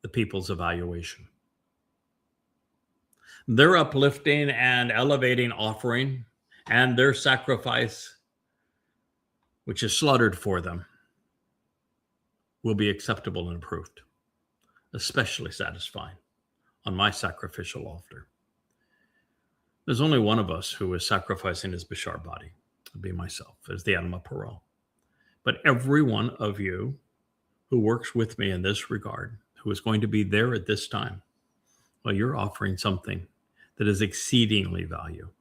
the people's evaluation. Their uplifting and elevating offering and their sacrifice, which is slaughtered for them, will be acceptable and approved, especially satisfying on my sacrificial altar. There's only one of us who is sacrificing his Bashar body. It'll be myself, as the al-aqsa. But every one of you who works with me in this regard, who is going to be there at this time, well, you're offering something that is exceedingly valuable.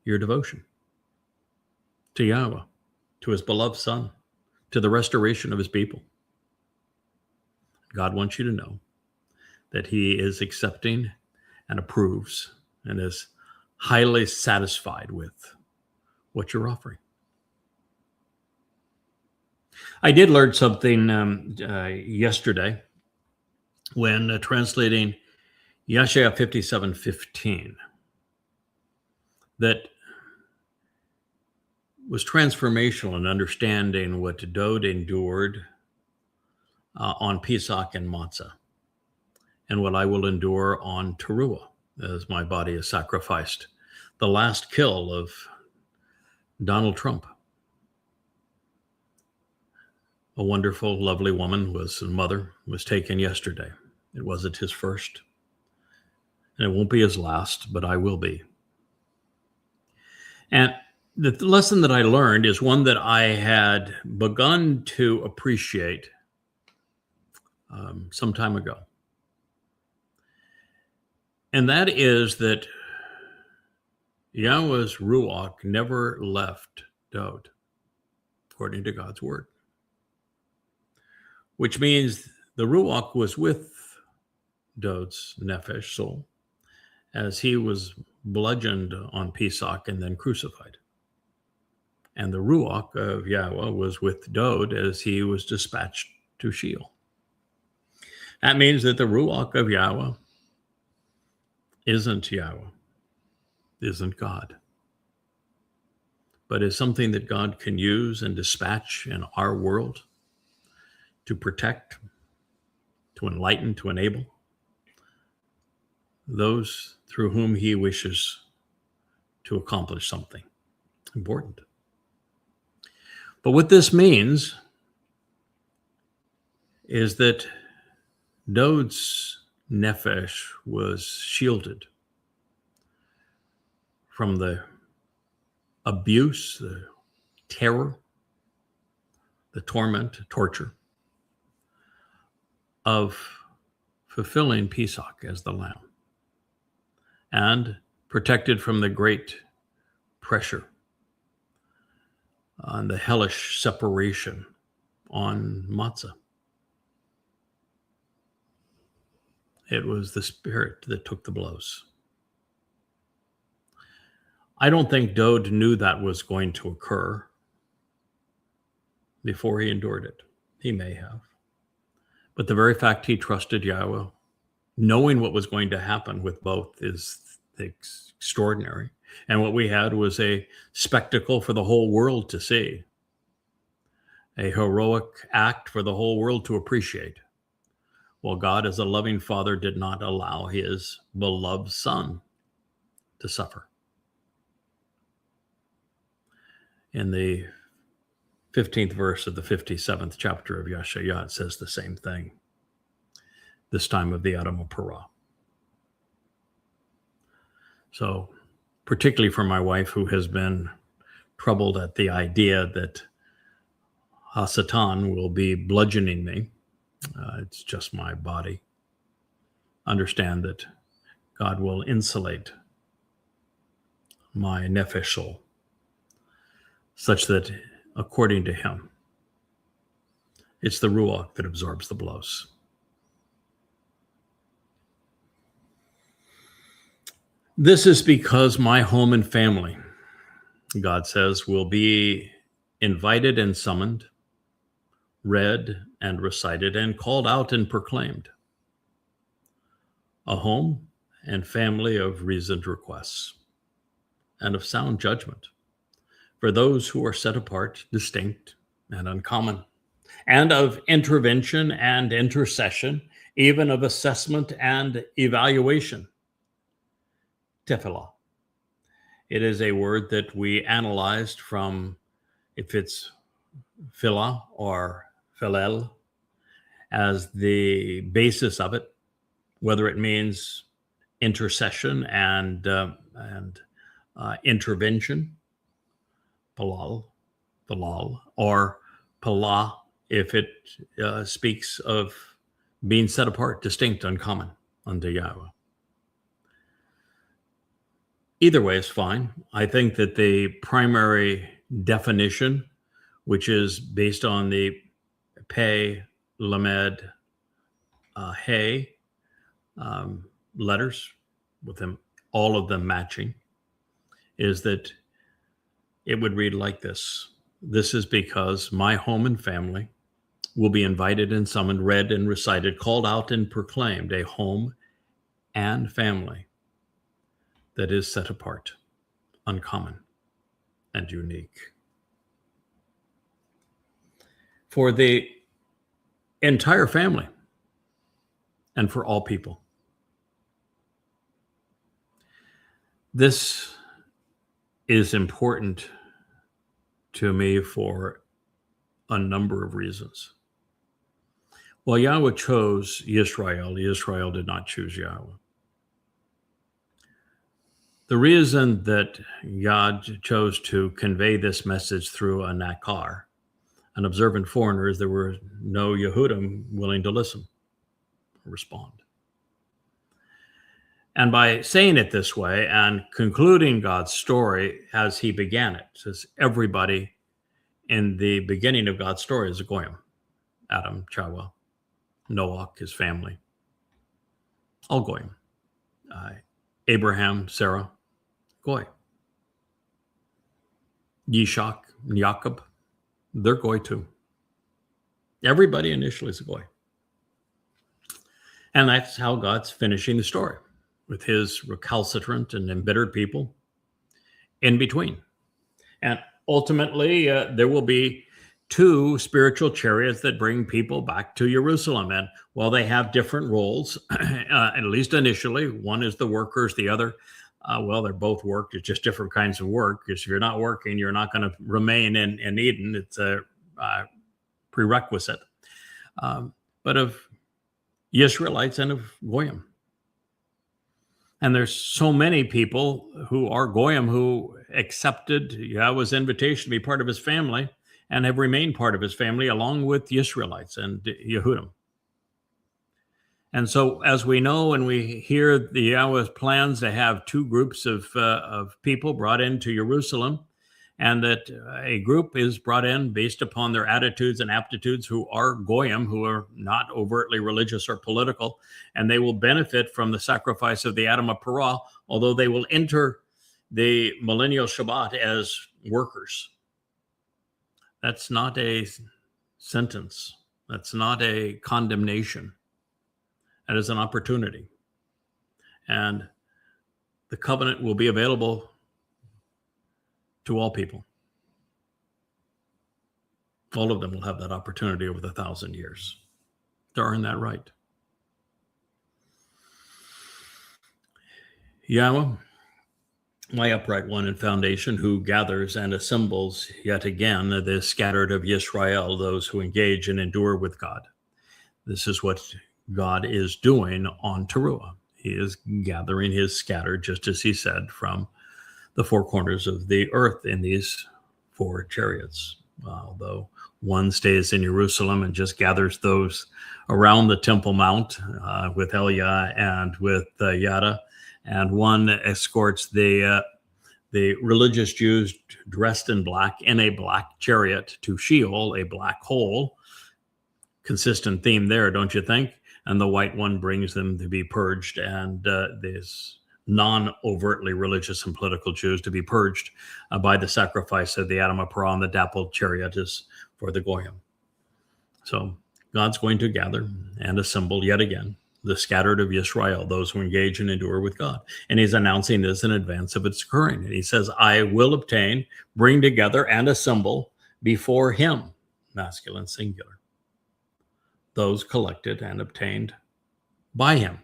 Your devotion to Yahowah, to his beloved Son, to the restoration of his people. God wants you to know that he is accepting and approves and is highly satisfied with what you're offering. I did learn something yesterday when translating Yeshaya 57:15 that was transformational in understanding what Dode endured on Pesach and Matzah, and what I will endure on Taruwah as my body is sacrificed. The last kill of Donald Trump. A wonderful, lovely woman was taken yesterday. It wasn't his first, and it won't be his last, but I will be. And The lesson that I learned is one that I had begun to appreciate some time ago. And that is that Yahweh's Ruach never left Dowd, according to God's word. Which means the Ruach was with Dowd's Nefesh, soul, as he was bludgeoned on Pesach and then crucified. And the Ruach of Yahowah was with Dowd as he was dispatched to Sheol. That means that the Ruach of Yahowah isn't Yahweh, isn't God, but is something that God can use and dispatch in our world to protect, to enlighten, to enable those through whom he wishes to accomplish something important. But what this means is that Dowd's Nefesh was shielded from the abuse, the terror, the torment, torture of fulfilling Pesach as the lamb, and protected from the great pressure on the hellish separation on matzah. It was the Spirit that took the blows. I don't think Dowd knew that was going to occur before he endured it. He may have. But the very fact he trusted Yahweh, knowing what was going to happen with both, is extraordinary. And what we had was a spectacle for the whole world to see, a heroic act for the whole world to appreciate. Well, God, as a loving father, did not allow his beloved son to suffer. In the 15th verse of the 57th chapter of Yahowah, it says the same thing, this time of the Adam of Parah. So, particularly for my wife, who has been troubled at the idea that Satan will be bludgeoning me, it's just my body. Understand that God will insulate my nefesh soul, such that, according to him, it's the Ruach that absorbs the blows. This is because my home and family, God says, will be invited and summoned, read and recited, and called out and proclaimed. A home and family of reasoned requests and of sound judgment for those who are set apart, distinct, and uncommon, and of intervention and intercession, even of assessment and evaluation. Tefillah. It is a word that we analyzed from, if it's philah or philel, as the basis of it, whether it means intercession and intervention, palal, or palah, if it speaks of being set apart, distinct, uncommon unto Yahweh. Either way is fine. I think that the primary definition, which is based on the Pei, Lamed, Hey letters, with them, all of them matching, is that it would read like this. This is because my home and family will be invited and summoned, read and recited, called out and proclaimed, a home and family that is set apart, uncommon, and unique. For the entire family and for all people. This is important to me for a number of reasons. Well, Yahweh chose Yisrael. Yisrael did not choose Yahweh. The reason that God chose to convey this message through a Nakar, an observant foreigner, is there were no Yehudim willing to listen or respond. And by saying it this way and concluding God's story as he began it, says everybody in the beginning of God's story is a Goyim. Adam, Chawah, Noah, his family, all Goyim. Abraham, Sarah, Goy. Yishak, Jacob, they're Goy too. Everybody initially is a Goy. And that's how God's finishing the story, with his recalcitrant and embittered people in between. And ultimately, there will be two spiritual chariots that bring people back to Jerusalem. And while they have different roles, at least initially, one is the workers, the other, well, they're both work. It's just different kinds of work. Because if you're not working, you're not going to remain in Eden. It's a prerequisite. But of Israelites and of Goyim. And there's so many people who are Goyim who accepted Yahweh's invitation to be part of his family and have remained part of his family along with the Israelites and Yehudim. And so as we know and we hear the Yahweh's plans to have two groups of people brought into Jerusalem, and that a group is brought in based upon their attitudes and aptitudes who are Goyim, who are not overtly religious or political, and they will benefit from the sacrifice of the Adam of Parah, although they will enter the millennial Shabbat as workers. That's not a sentence. That's not a condemnation. That is an opportunity. And the covenant will be available to all people. All of them will have that opportunity over the 1,000 years to earn that right. Yahweh, my upright one and foundation, who gathers and assembles yet again the scattered of Yisrael, those who engage and endure with God. This is what God is doing on Taruwah. He is gathering his scattered, just as he said, from the four corners of the earth in these four chariots. Although one stays in Jerusalem and just gathers those around the Temple Mount with Eliah and with Yada, and one escorts the religious Jews dressed in black in a black chariot to Sheol, a black hole. Consistent theme there, don't you think? And the white one brings them to be purged, and this non-overtly religious and political Jews to be purged by the sacrifice of the Adam of Parah, and the dappled chariot is for the Goyim. So God's going to gather and assemble yet again the scattered of Yisrael, those who engage and endure with God. And he's announcing this in advance of its occurring. And he says, I will obtain, bring together, and assemble before him, masculine singular, those collected and obtained by him,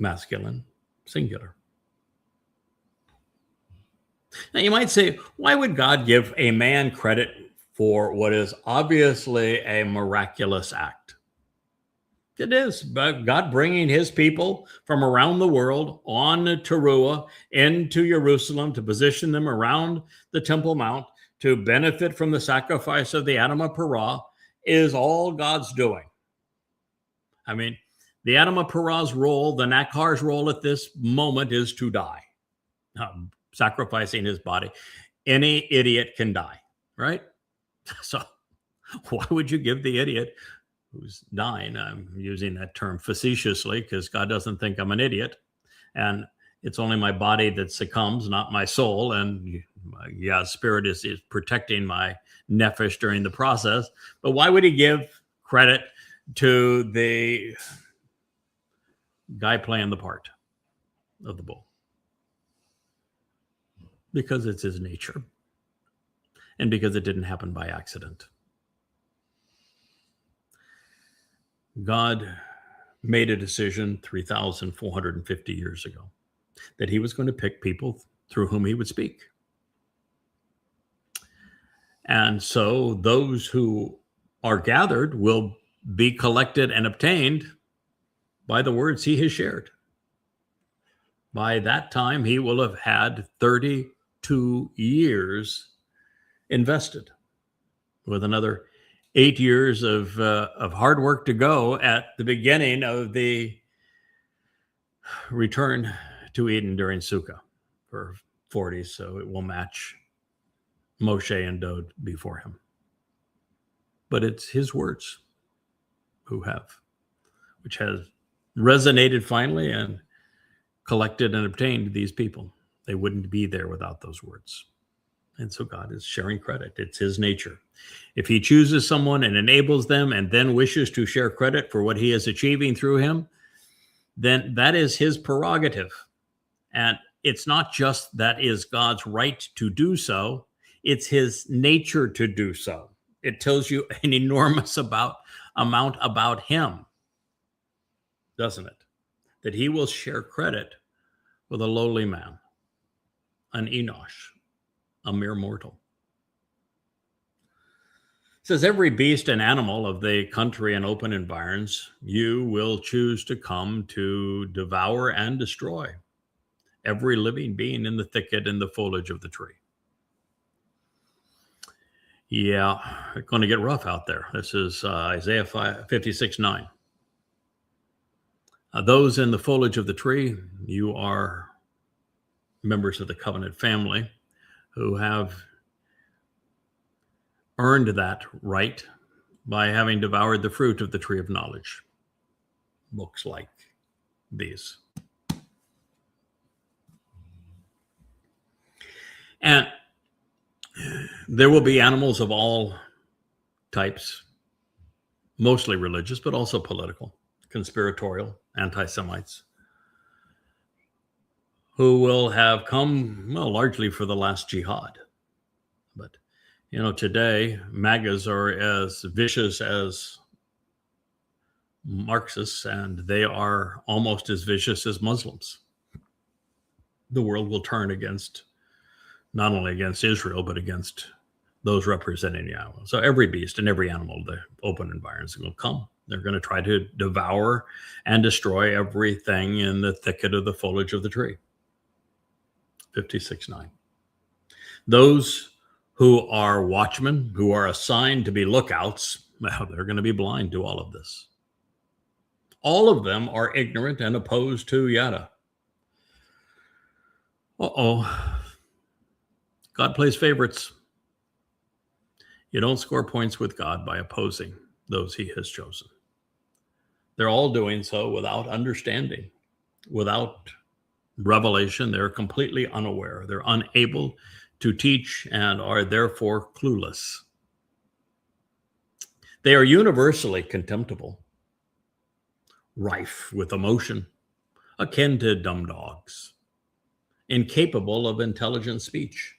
masculine singular. Now you might say, why would God give a man credit for what is obviously a miraculous act? It is, but God bringing his people from around the world on Taruwah into Jerusalem to position them around the Temple Mount to benefit from the sacrifice of the Adam of Parah is all God's doing. I mean, the Adam of Parah's role, the Nakar's role at this moment is to die, sacrificing his body. Any idiot can die, right? So why would you give the idiot who's dying? I'm using that term facetiously because God doesn't think I'm an idiot. And it's only my body that succumbs, not my soul. And spirit is protecting my nephesh during the process. But why would he give credit to the guy playing the part of the bull? Because it's his nature. And because it didn't happen by accident. God made a decision 3,450 years ago that he was going to pick people through whom he would speak. And so those who are gathered will be collected and obtained by the words he has shared. By that time, he will have had 32 years invested, with another 8 years of hard work to go at the beginning of the return to Eden during Sukah for 40, so it will match Moshe and Dode before him. But it's his words which has resonated finally and collected and obtained these people. They wouldn't be there without those words. And so God is sharing credit. It's his nature. If he chooses someone and enables them and then wishes to share credit for what he is achieving through him, then that is his prerogative. And it's not just that is God's right to do so, it's his nature to do so. It tells you an enormous amount about him, doesn't it? That he will share credit with a lowly man, an Enosh, a mere mortal. It says, every beast and animal of the country and open environs you will choose to come to devour and destroy, every living being in the thicket and the foliage of the tree. Yeah, it's going to get rough out there. This is Isaiah 56:9. Those in the foliage of the tree, you are members of the covenant family who have earned that right by having devoured the fruit of the tree of knowledge. Books like these. And there will be animals of all types, mostly religious, but also political, conspiratorial, anti-Semites, who will have come, well, largely for the last jihad. But, you know, today, MAGAs are as vicious as Marxists, and they are almost as vicious as Muslims. The world will turn against, not only against Israel, but against those representing Yahowah. So every beast and every animal, the open environs will come. They're going to try to devour and destroy everything in the thicket of the foliage of the tree. 56:9. Those who are watchmen, who are assigned to be lookouts, well, they're going to be blind to all of this. All of them are ignorant and opposed to Yada. God plays favorites. You don't score points with God by opposing those he has chosen. They're all doing so without understanding, without revelation. They're completely unaware. They're unable to teach and are therefore clueless. They are universally contemptible, rife with emotion, akin to dumb dogs, incapable of intelligent speech.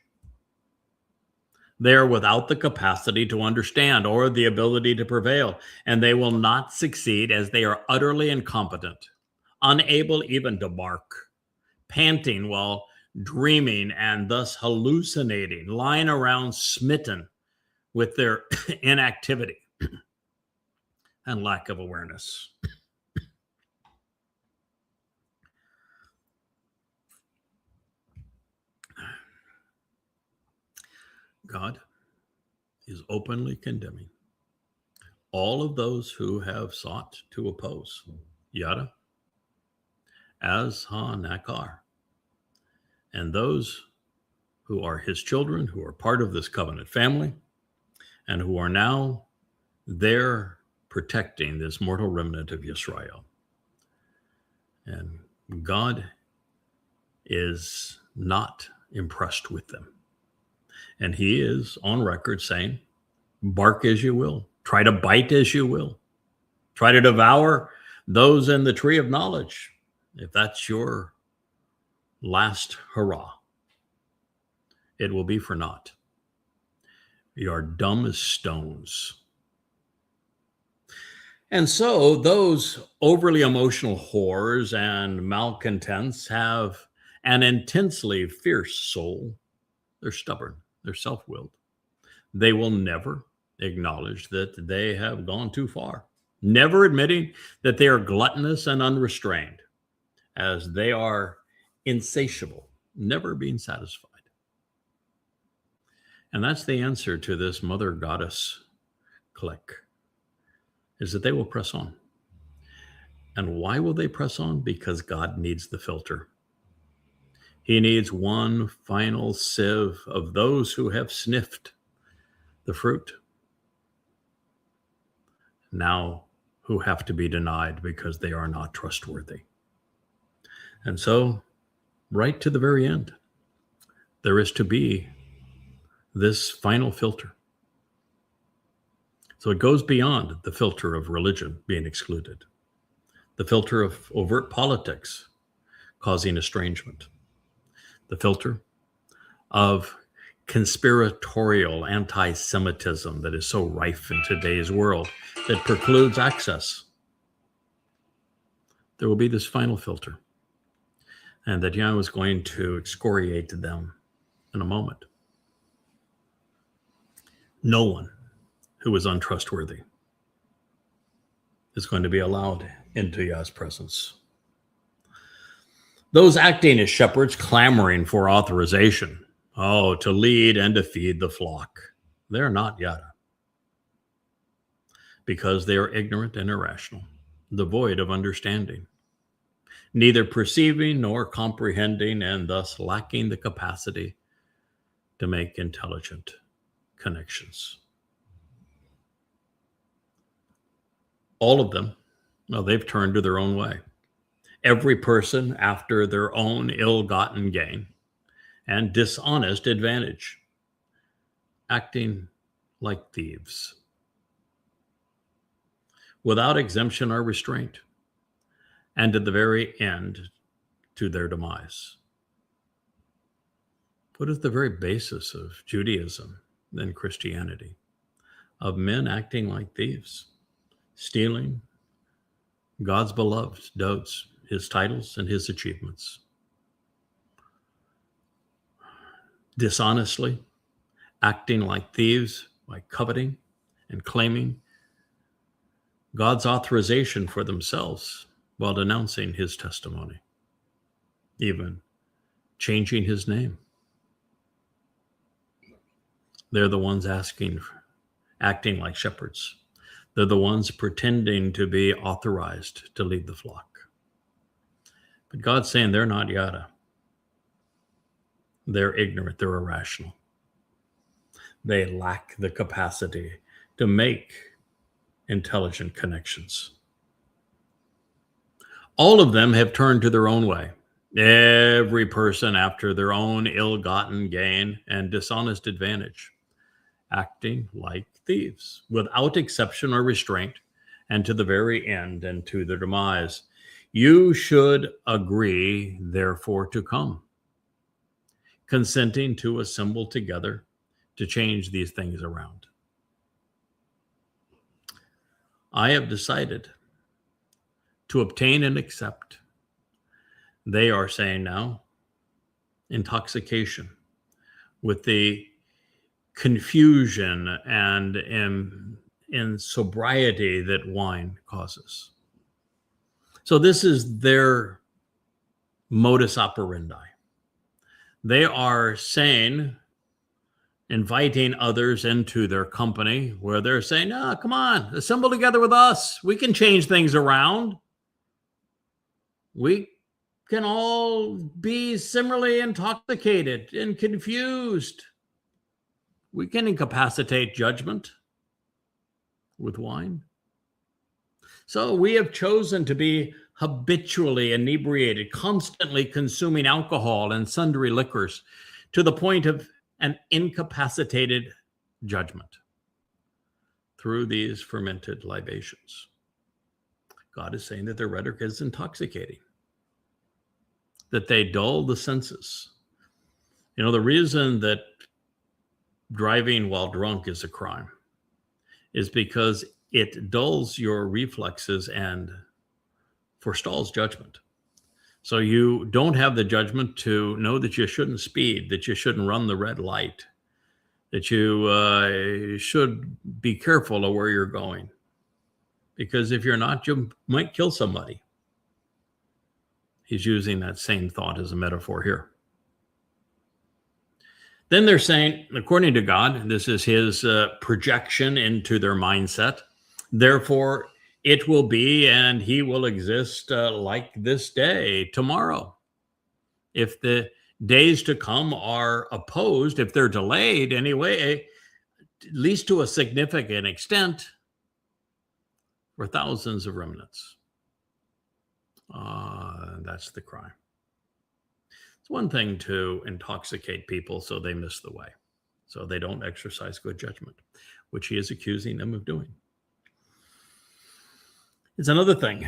They are without the capacity to understand or the ability to prevail, and they will not succeed as they are utterly incompetent, unable even to bark, panting while dreaming and thus hallucinating, lying around smitten with their inactivity and lack of awareness. God is openly condemning all of those who have sought to oppose Yada as Nakar, and those who are his children, who are part of this covenant family, and who are now there protecting this mortal remnant of Yisrael. And God is not impressed with them. And he is on record saying, bark as you will, try to bite as you will, try to devour those in the tree of knowledge. If that's your last hurrah, it will be for naught. You are dumb as stones. And so those overly emotional whores and malcontents have an intensely fierce soul. They're stubborn. They're self-willed. They will never acknowledge that they have gone too far, never admitting that they are gluttonous and unrestrained, as they are insatiable, never being satisfied. And that's the answer to this mother goddess clique, is that they will press on. And why will they press on? Because God needs the filter. He needs one final sieve of those who have sniffed the fruit, now who have to be denied because they are not trustworthy. And so, right to the very end, there is to be this final filter. So it goes beyond the filter of religion being excluded, the filter of overt politics causing estrangement, the filter of conspiratorial anti-Semitism that is so rife in today's world that precludes access. There will be this final filter, and that Yahweh is going to excoriate them in a moment. No one who is untrustworthy is going to be allowed into Yah's presence. Those acting as shepherds, clamoring for authorization, to lead and to feed the flock, they're not Yada, because they are ignorant and irrational, devoid of understanding, neither perceiving nor comprehending, and thus lacking the capacity to make intelligent connections. All of them, they've turned to their own way. Every person after their own ill-gotten gain and dishonest advantage, acting like thieves, without exemption or restraint, and at the very end, to their demise. What is the very basis of Judaism and Christianity? Of men acting like thieves, stealing God's beloved dotes, his titles and his achievements. Dishonestly acting like thieves by coveting and claiming God's authorization for themselves while denouncing his testimony, even changing his name. They're the ones acting like shepherds. They're the ones pretending to be authorized to lead the flock. But God's saying they're not Yada. They're ignorant, they're irrational. They lack the capacity to make intelligent connections. All of them have turned to their own way. Every person after their own ill-gotten gain and dishonest advantage, acting like thieves, without exception or restraint, and to the very end and to their demise. You should agree, therefore, to come, consenting to assemble together to change these things around. I have decided to obtain and accept, they are saying now, intoxication with the confusion and in sobriety that wine causes. So this is their modus operandi. They are saying, inviting others into their company, where they're saying, come on, assemble together with us. We can change things around. We can all be similarly intoxicated and confused. We can incapacitate judgment with wine. So we have chosen to be habitually inebriated, constantly consuming alcohol and sundry liquors to the point of an incapacitated judgment through these fermented libations. God is saying that their rhetoric is intoxicating, that they dull the senses. The reason that driving while drunk is a crime is because it dulls your reflexes and forestalls judgment. So you don't have the judgment to know that you shouldn't speed, that you shouldn't run the red light, that you should be careful of where you're going. Because if you're not, you might kill somebody. He's using that same thought as a metaphor here. Then they're saying, according to God, this is his projection into their mindset. Therefore, it will be and he will exist like this day, tomorrow. If the days to come are opposed, if they're delayed anyway, at least to a significant extent, for thousands of remnants. That's the cry. It's one thing to intoxicate people so they miss the way, so they don't exercise good judgment, which he is accusing them of doing. It's another thing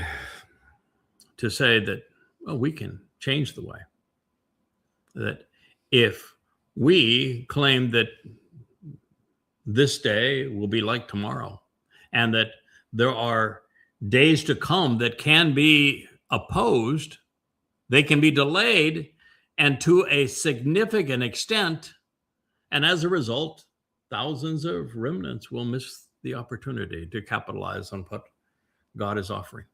to say that, well, we can change the way. That if we claim that this day will be like tomorrow, and that there are days to come that can be opposed, they can be delayed, and to a significant extent, and as a result, thousands of remnants will miss the opportunity to capitalize on what God is offering.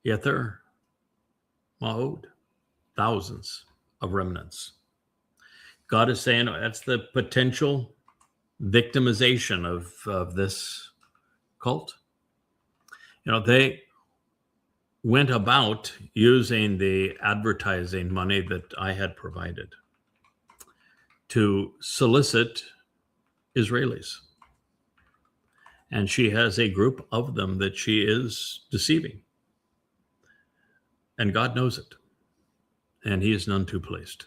Yet there are thousands of remnants. God is saying that's the potential victimization of this cult. They went about using the advertising money that I had provided to solicit Israelis. And she has a group of them that she is deceiving. And God knows it. And he is none too pleased.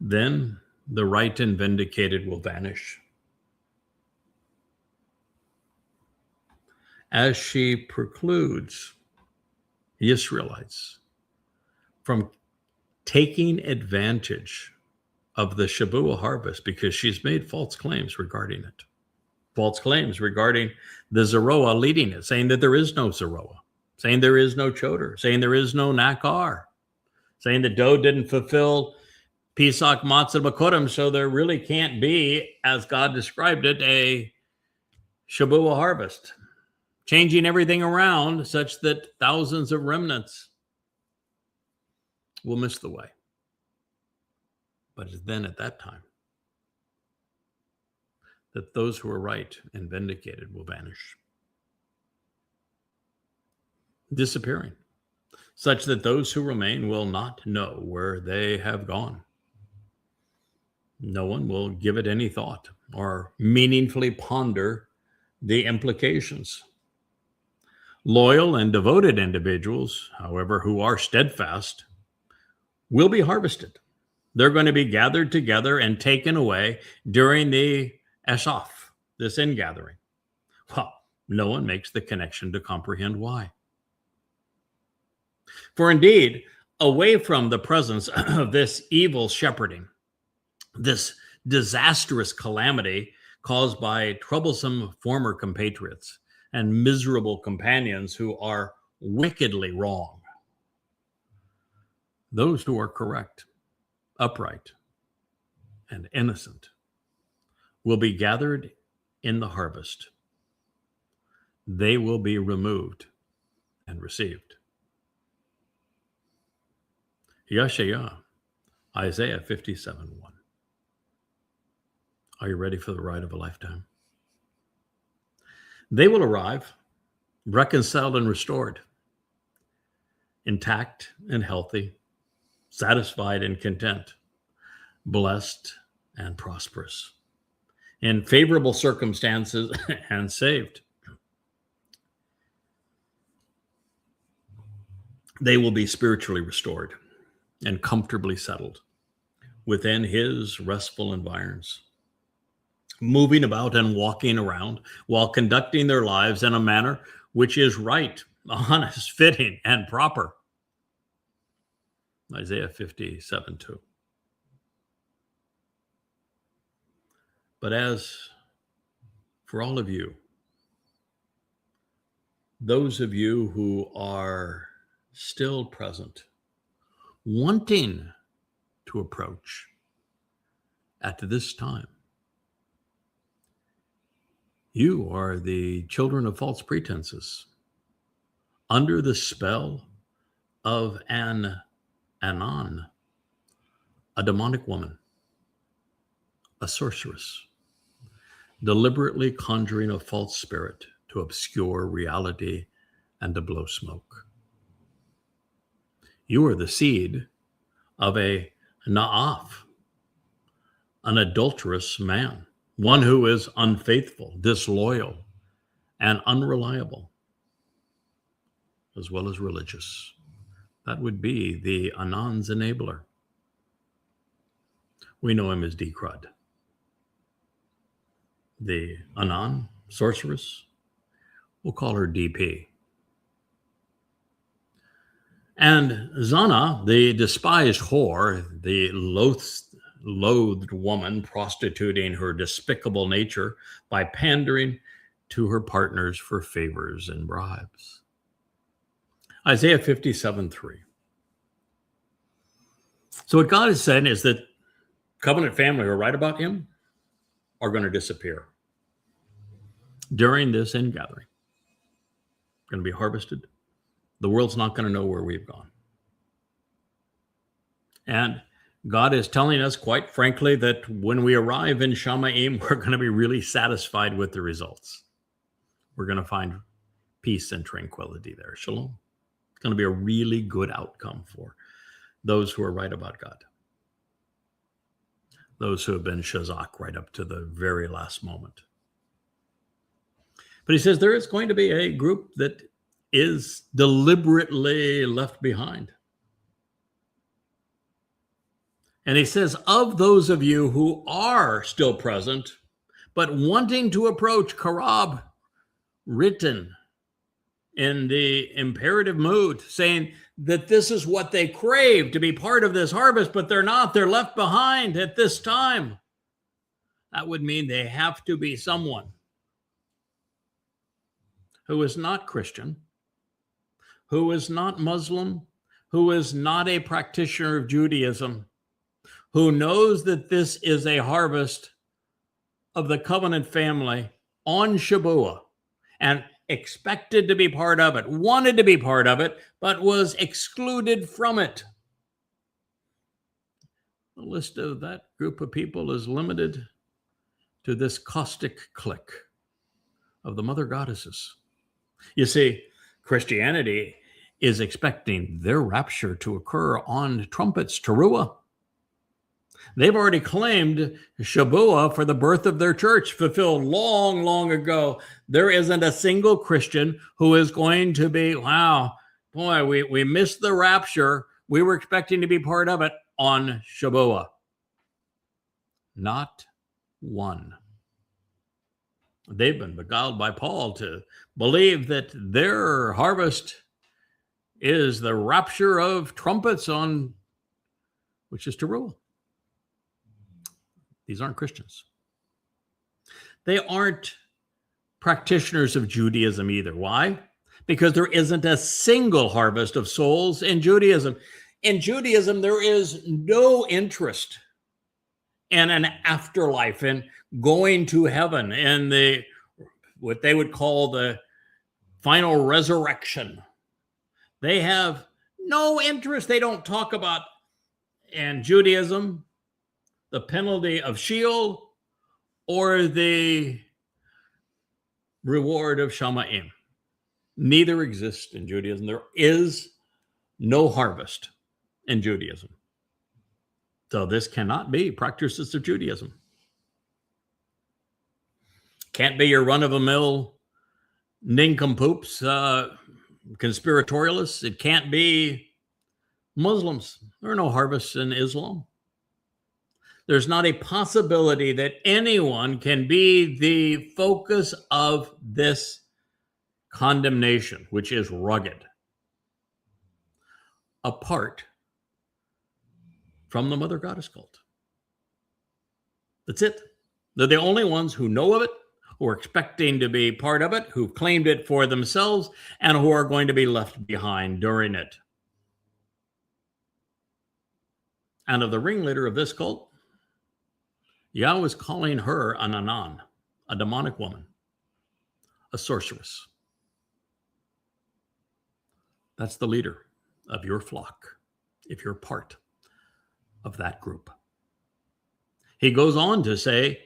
Then the right and vindicated will vanish. As she precludes the Israelites from taking advantage of the Shabuwah harvest, because she's made false claims regarding it. False claims regarding the Taruw'ah leading it, saying that there is no Taruw'ah, saying there is no Towrah, saying there is no Nakar, saying that dough didn't fulfill Pesach Matzah Bakodim, so there really can't be, as God described it, a Shabuwah harvest. Changing everything around such that thousands of remnants will miss the way. But it's then at that time that those who are right and vindicated will vanish, disappearing, such that those who remain will not know where they have gone. No one will give it any thought or meaningfully ponder the implications. Loyal and devoted individuals, however, who are steadfast, will be harvested. They're going to be gathered together and taken away during the Eshaf, this ingathering. Well, no one makes the connection to comprehend why. For indeed, away from the presence of this evil shepherding, this disastrous calamity caused by troublesome former compatriots and miserable companions who are wickedly wrong, those who are correct, upright, and innocent will be gathered in the harvest. They will be removed and received. Yahowah, Isaiah 57:1. Are you ready for the ride of a lifetime? They will arrive reconciled and restored, intact and healthy, satisfied and content, blessed and prosperous, in favorable circumstances and saved. They will be spiritually restored and comfortably settled within his restful environs, moving about and walking around while conducting their lives in a manner which is right, honest, fitting, and proper. Isaiah 57:2. But as for all of you, those of you who are still present, wanting to approach at this time, you are the children of false pretenses. under the spell of an Anon, a demonic woman, a sorceress, deliberately conjuring a false spirit to obscure reality and to blow smoke. You are the seed of a Naaf, an adulterous man, one who is unfaithful, disloyal, and unreliable, as well as religious. That would be the Anon's enabler. We know him as D-Crud. The Anon, sorceress, we'll call her DP. And Zana, the despised whore, the loathed woman prostituting her despicable nature by pandering to her partners for favors and bribes. Isaiah 57:3. So what God is saying is that covenant family who are right about him are going to disappear during this ingathering. Going to be harvested. The world's not going to know where we've gone. And God is telling us, quite frankly, that when we arrive in Shamayim, we're going to be really satisfied with the results. We're going to find peace and tranquility there. Shalom. It's going to be a really good outcome for those who are right about God. Those who have been Chazaq right up to the very last moment. But he says there is going to be a group that is deliberately left behind. And he says, of those of you who are still present, but wanting to approach Karab, written in the imperative mood, saying that this is what they crave, to be part of this harvest, but they're not. They're left behind at this time. That would mean they have to be someone who is not Christian, who is not Muslim, who is not a practitioner of Judaism, who knows that this is a harvest of the covenant family on Shabuwah and expected to be part of it, wanted to be part of it, but was excluded from it. The list of that group of people is limited to this caustic clique of the mother goddesses. You see, Christianity is expecting their rapture to occur on trumpets, Taruw'ah. They've already claimed Shabuwah for the birth of their church, fulfilled long, long ago. There isn't a single Christian who is going to be, wow, boy, we missed the rapture. We were expecting to be part of it on Shabuwah. Not one. They've been beguiled by Paul to believe that their harvest is the rapture of trumpets on, which is Taruw'ah. These aren't Christians. They aren't practitioners of Judaism either. Why? Because there isn't a single harvest of souls in Judaism. In Judaism, there is no interest in an afterlife, in going to heaven, in the what they would call the final resurrection. They have no interest. They don't talk about, in Judaism, the penalty of Sheol or the reward of Shamayim. Neither exists in Judaism. There is no harvest in Judaism. So this cannot be practices of Judaism. Can't be your run-of-the-mill nincompoops, conspiratorialists. It can't be Muslims. There are no harvests in Islam. There's not a possibility that anyone can be the focus of this condemnation, which is rugged, apart from the mother goddess cult. That's it. They're the only ones who know of it, who are expecting to be part of it, who've claimed it for themselves, and who are going to be left behind during it. And of the ringleader of this cult, Yahweh is calling her an Anon, a demonic woman, a sorceress. That's the leader of your flock, if you're part of that group. He goes on to say,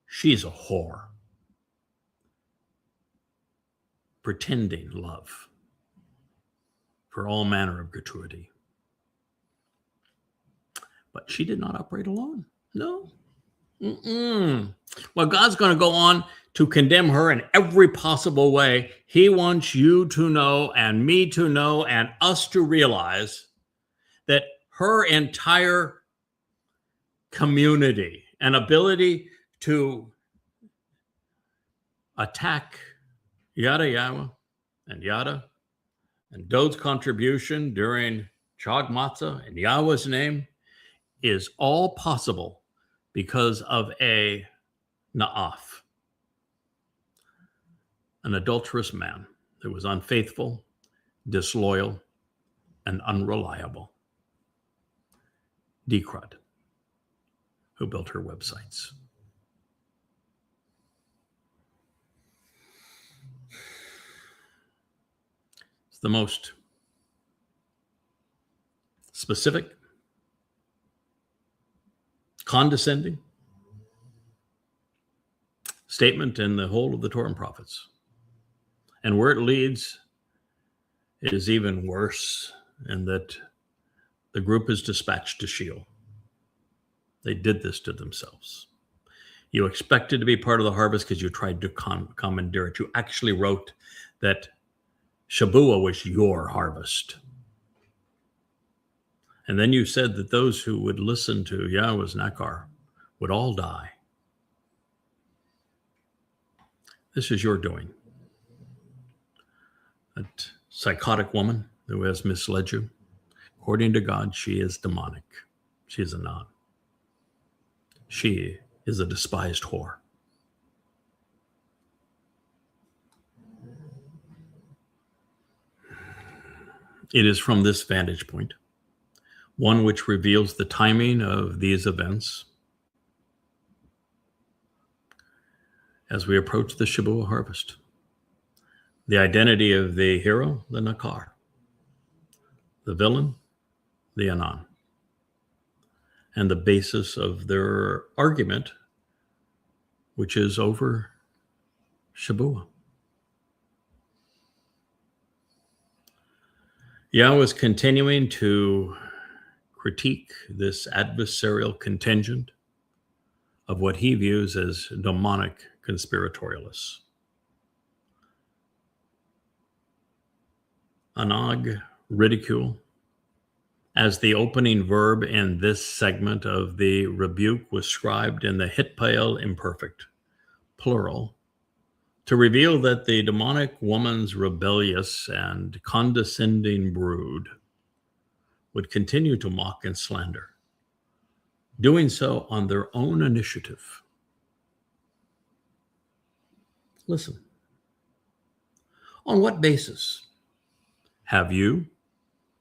she's a whore, pretending love for all manner of gratuity. But she did not operate alone. No. Well, God's going to go on to condemn her in every possible way. He wants you to know, and me to know, and us to realize that her entire community and ability to attack yada Yahweh and yada and Dod's contribution during Chag Matzah in Yahweh's name is all possible because of a na'af, an adulterous man who was unfaithful, disloyal, and unreliable. Decrud, who built her websites. It's the most specific, condescending statement in the whole of the Torah and prophets. And where it leads is even worse, in that the group is dispatched to Sheol. They did this to themselves. You expected to be part of the harvest because you tried to commandeer it. You actually wrote that Shabuwah was your harvest. And then you said that those who would listen to Yahweh's Nakar would all die. This is your doing. That psychotic woman who has misled you, according to God, she is demonic. She is a non. She is a despised whore. It is from this vantage point, one which reveals the timing of these events, as we approach the Shabuwah harvest, the identity of the hero, the Nakar, the villain, the Anan, and the basis of their argument, which is over Shabuwah. Yahweh is continuing to critique this adversarial contingent of what he views as demonic conspiratorialists. Anag, ridicule, as the opening verb in this segment of the rebuke was scribed in the hitpael imperfect, plural, to reveal that the demonic woman's rebellious and condescending brood would continue to mock and slander, doing so on their own initiative. Listen, on what basis have you,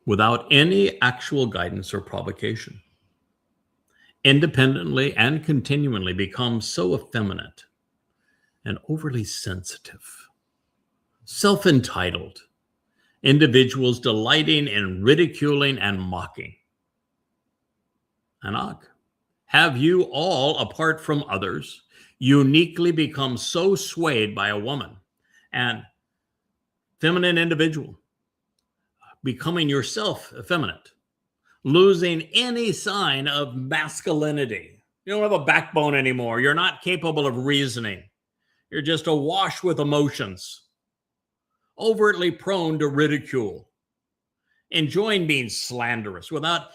without any actual guidance or provocation, independently and continually become so effeminate and overly sensitive, self-entitled individuals delighting in ridiculing and mocking? Anak, have you all, apart from others, uniquely become so swayed by a woman and feminine individual, becoming yourself effeminate, losing any sign of masculinity? You don't have a backbone anymore. You're not capable of reasoning. You're just awash with emotions, overtly prone to ridicule, enjoying being slanderous without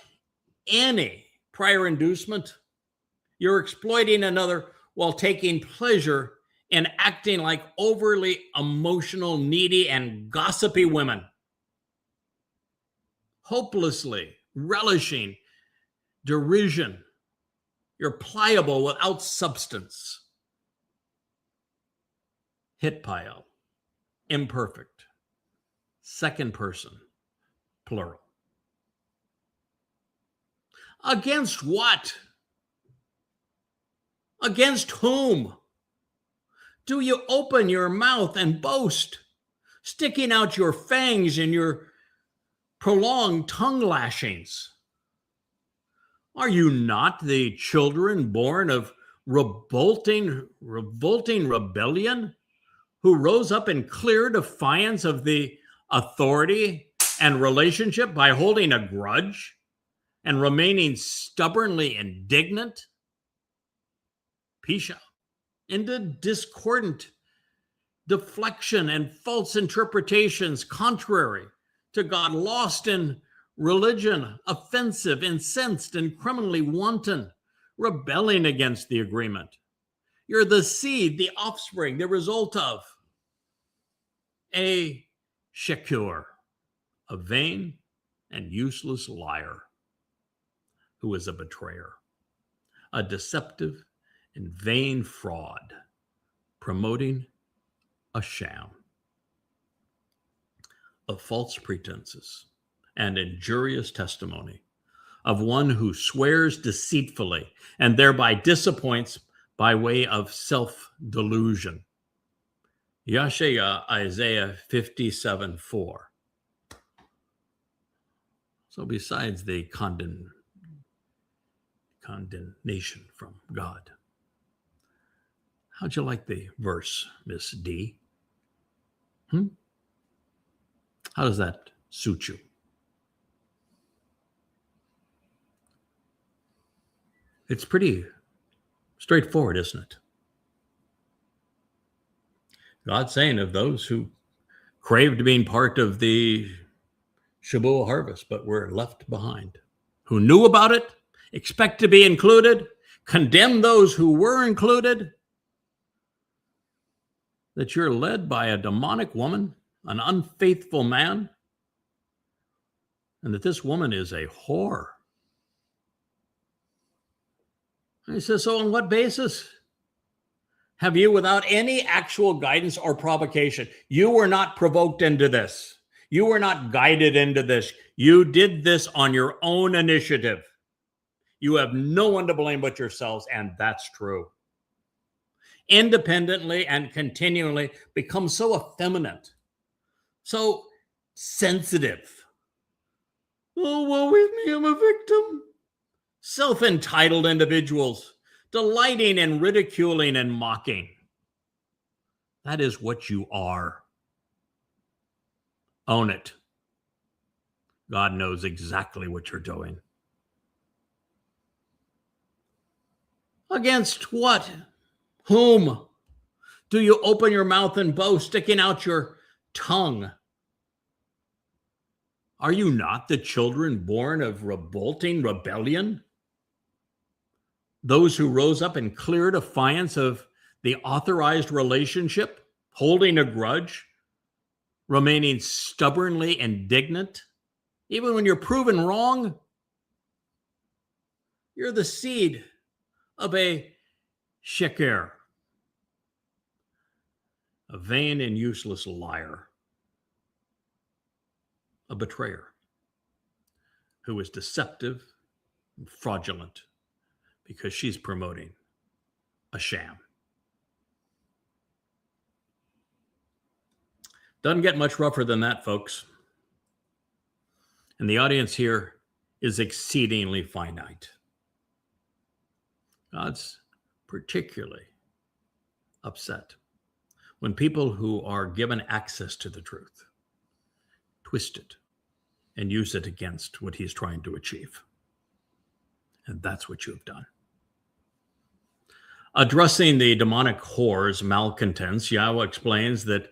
any prior inducement. You're exploiting another while taking pleasure in acting like overly emotional, needy, and gossipy women, hopelessly relishing derision. You're pliable without substance. Hitpael, imperfect, second person, plural. Against what? Against whom do you open your mouth and boast, sticking out your fangs and your prolonged tongue lashings. Are you not the children born of revolting rebellion, who rose up in clear defiance of the authority and relationship by holding a grudge and remaining stubbornly indignant? Pisha, into discordant deflection and false interpretations contrary to God, lost in religion, offensive, incensed, and criminally wanton, rebelling against the agreement. You're the seed, the offspring, the result of a shekur, a vain and useless liar, who is a betrayer, a deceptive and vain fraud, promoting a sham of false pretenses and injurious testimony, of one who swears deceitfully and thereby disappoints by way of self-delusion. Yashaya, Isaiah 57:4. So besides the condemnation from God, how'd you like the verse, Miss D? How does that suit you? It's pretty straightforward, isn't it? God's saying of those who craved being part of the Shabuwah harvest, but were left behind, who knew about it, expect to be included, condemn those who were included, that you're led by a demonic woman, an unfaithful man, and that this woman is a whore. And he says, so on what basis have you, without any actual guidance or provocation, you were not provoked into this. You were not guided into this. You did this on your own initiative. You have no one to blame but yourselves, and that's true. Independently and continually become so effeminate, so sensitive. Oh, woe is me, I'm a victim. Self-entitled individuals, delighting in ridiculing and mocking. That is what you are. Own it. God knows exactly what you're doing. Against what? Whom do you open your mouth and boast, sticking out your tongue? Are you not the children born of revolting rebellion? Those who rose up in clear defiance of the authorized relationship, holding a grudge, remaining stubbornly indignant, even when you're proven wrong? You're the seed of a sheker, a vain and useless liar, a betrayer who is deceptive and fraudulent because she's promoting a sham. Doesn't get much rougher than that, folks. And the audience here is exceedingly finite. God's particularly upset when people who are given access to the truth twist it and use it against what he's trying to achieve. And that's what you have done. Addressing the demonic whores, malcontents, Yahowah explains that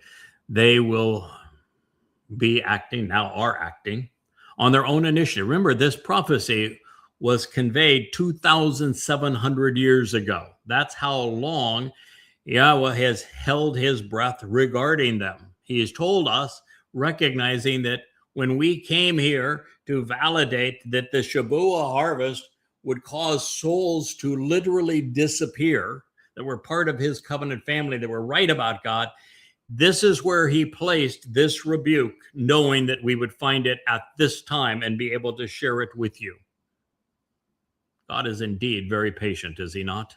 they will be acting, now are acting, on their own initiative. Remember, this prophecy was conveyed 2,700 years ago. That's how long Yahowah has held his breath regarding them. He has told us, recognizing that when we came here to validate that the Shabuwah harvest would cause souls to literally disappear, that were part of his covenant family, that were right about God, this is where he placed this rebuke, knowing that we would find it at this time and be able to share it with you. God is indeed very patient, is he not?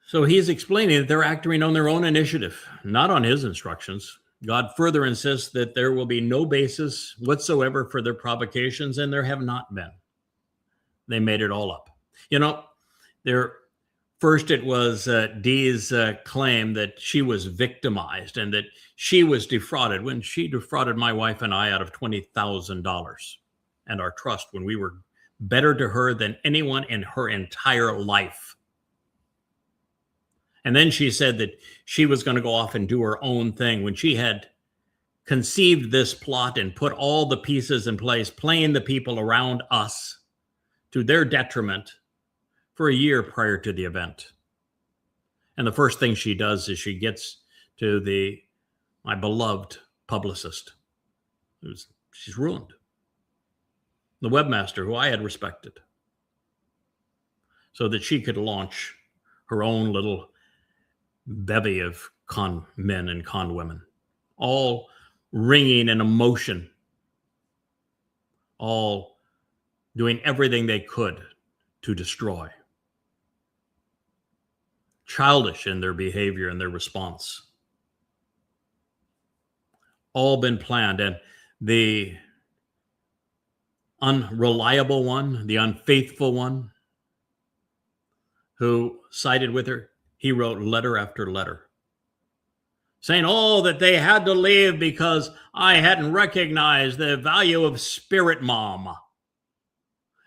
So he's explaining that they're acting on their own initiative, not on his instructions. God further insists that there will be no basis whatsoever for their provocations, and there have not been. They made it all up. First it was Dee's claim that she was victimized and that she was defrauded when she defrauded my wife and I out of $20,000 and our trust when we were better to her than anyone in her entire life. And then she said that she was going to go off and do her own thing when she had conceived this plot and put all the pieces in place, playing the people around us to their detriment for a year prior to the event. And the first thing she does is she gets to my beloved publicist. She's ruined. The webmaster, who I had respected, so that she could launch her own little bevy of con men and con women, all ringing in emotion, all doing everything they could to destroy. Childish in their behavior and their response. All been planned. And the unreliable one, the unfaithful one who sided with her, he wrote letter after letter saying, that they had to leave because I hadn't recognized the value of Spirit Mom.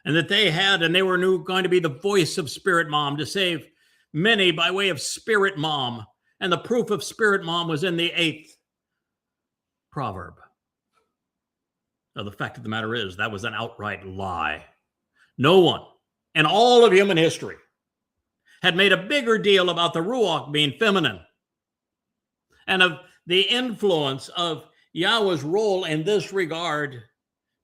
And that they were going to be the voice of Spirit Mom to save many by way of Spirit Mom. And the proof of Spirit Mom was in the 8th proverb. Now, the fact of the matter is that was an outright lie. No one in all of human history had made a bigger deal about the Ruach being feminine and of the influence of Yahweh's role in this regard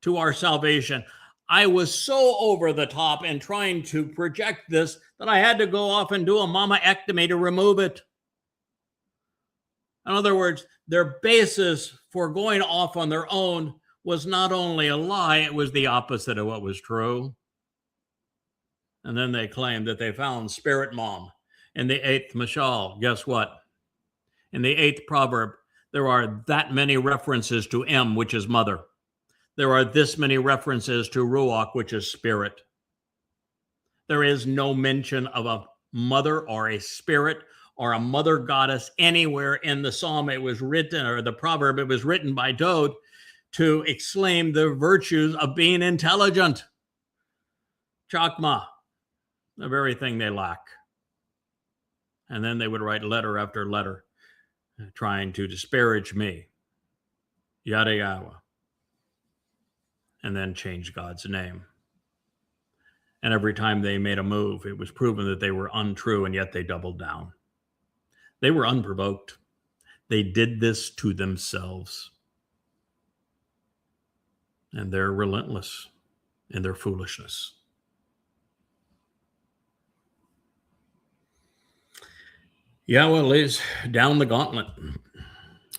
to our salvation. I was so over the top in trying to project this that I had to go off and do a mama-ectomy to remove it. In other words, their basis for going off on their own was not only a lie, it was the opposite of what was true. And then they claimed that they found Spirit Mom in the 8th Mashal. Guess what? In the 8th proverb, there are that many references to M, which is mother. There are this many references to Ruach, which is spirit. There is no mention of a mother or a spirit or a mother goddess anywhere in the psalm. It was written, or the proverb, it was written by Dode to exclaim the virtues of being intelligent. Chakma, the very thing they lack. And then they would write letter after letter trying to disparage me. Yada Yahowah. And then change God's name. And every time they made a move, it was proven that they were untrue, and yet they doubled down. They were unprovoked. They did this to themselves. And they're relentless in their foolishness. Yahweh lays down the gauntlet,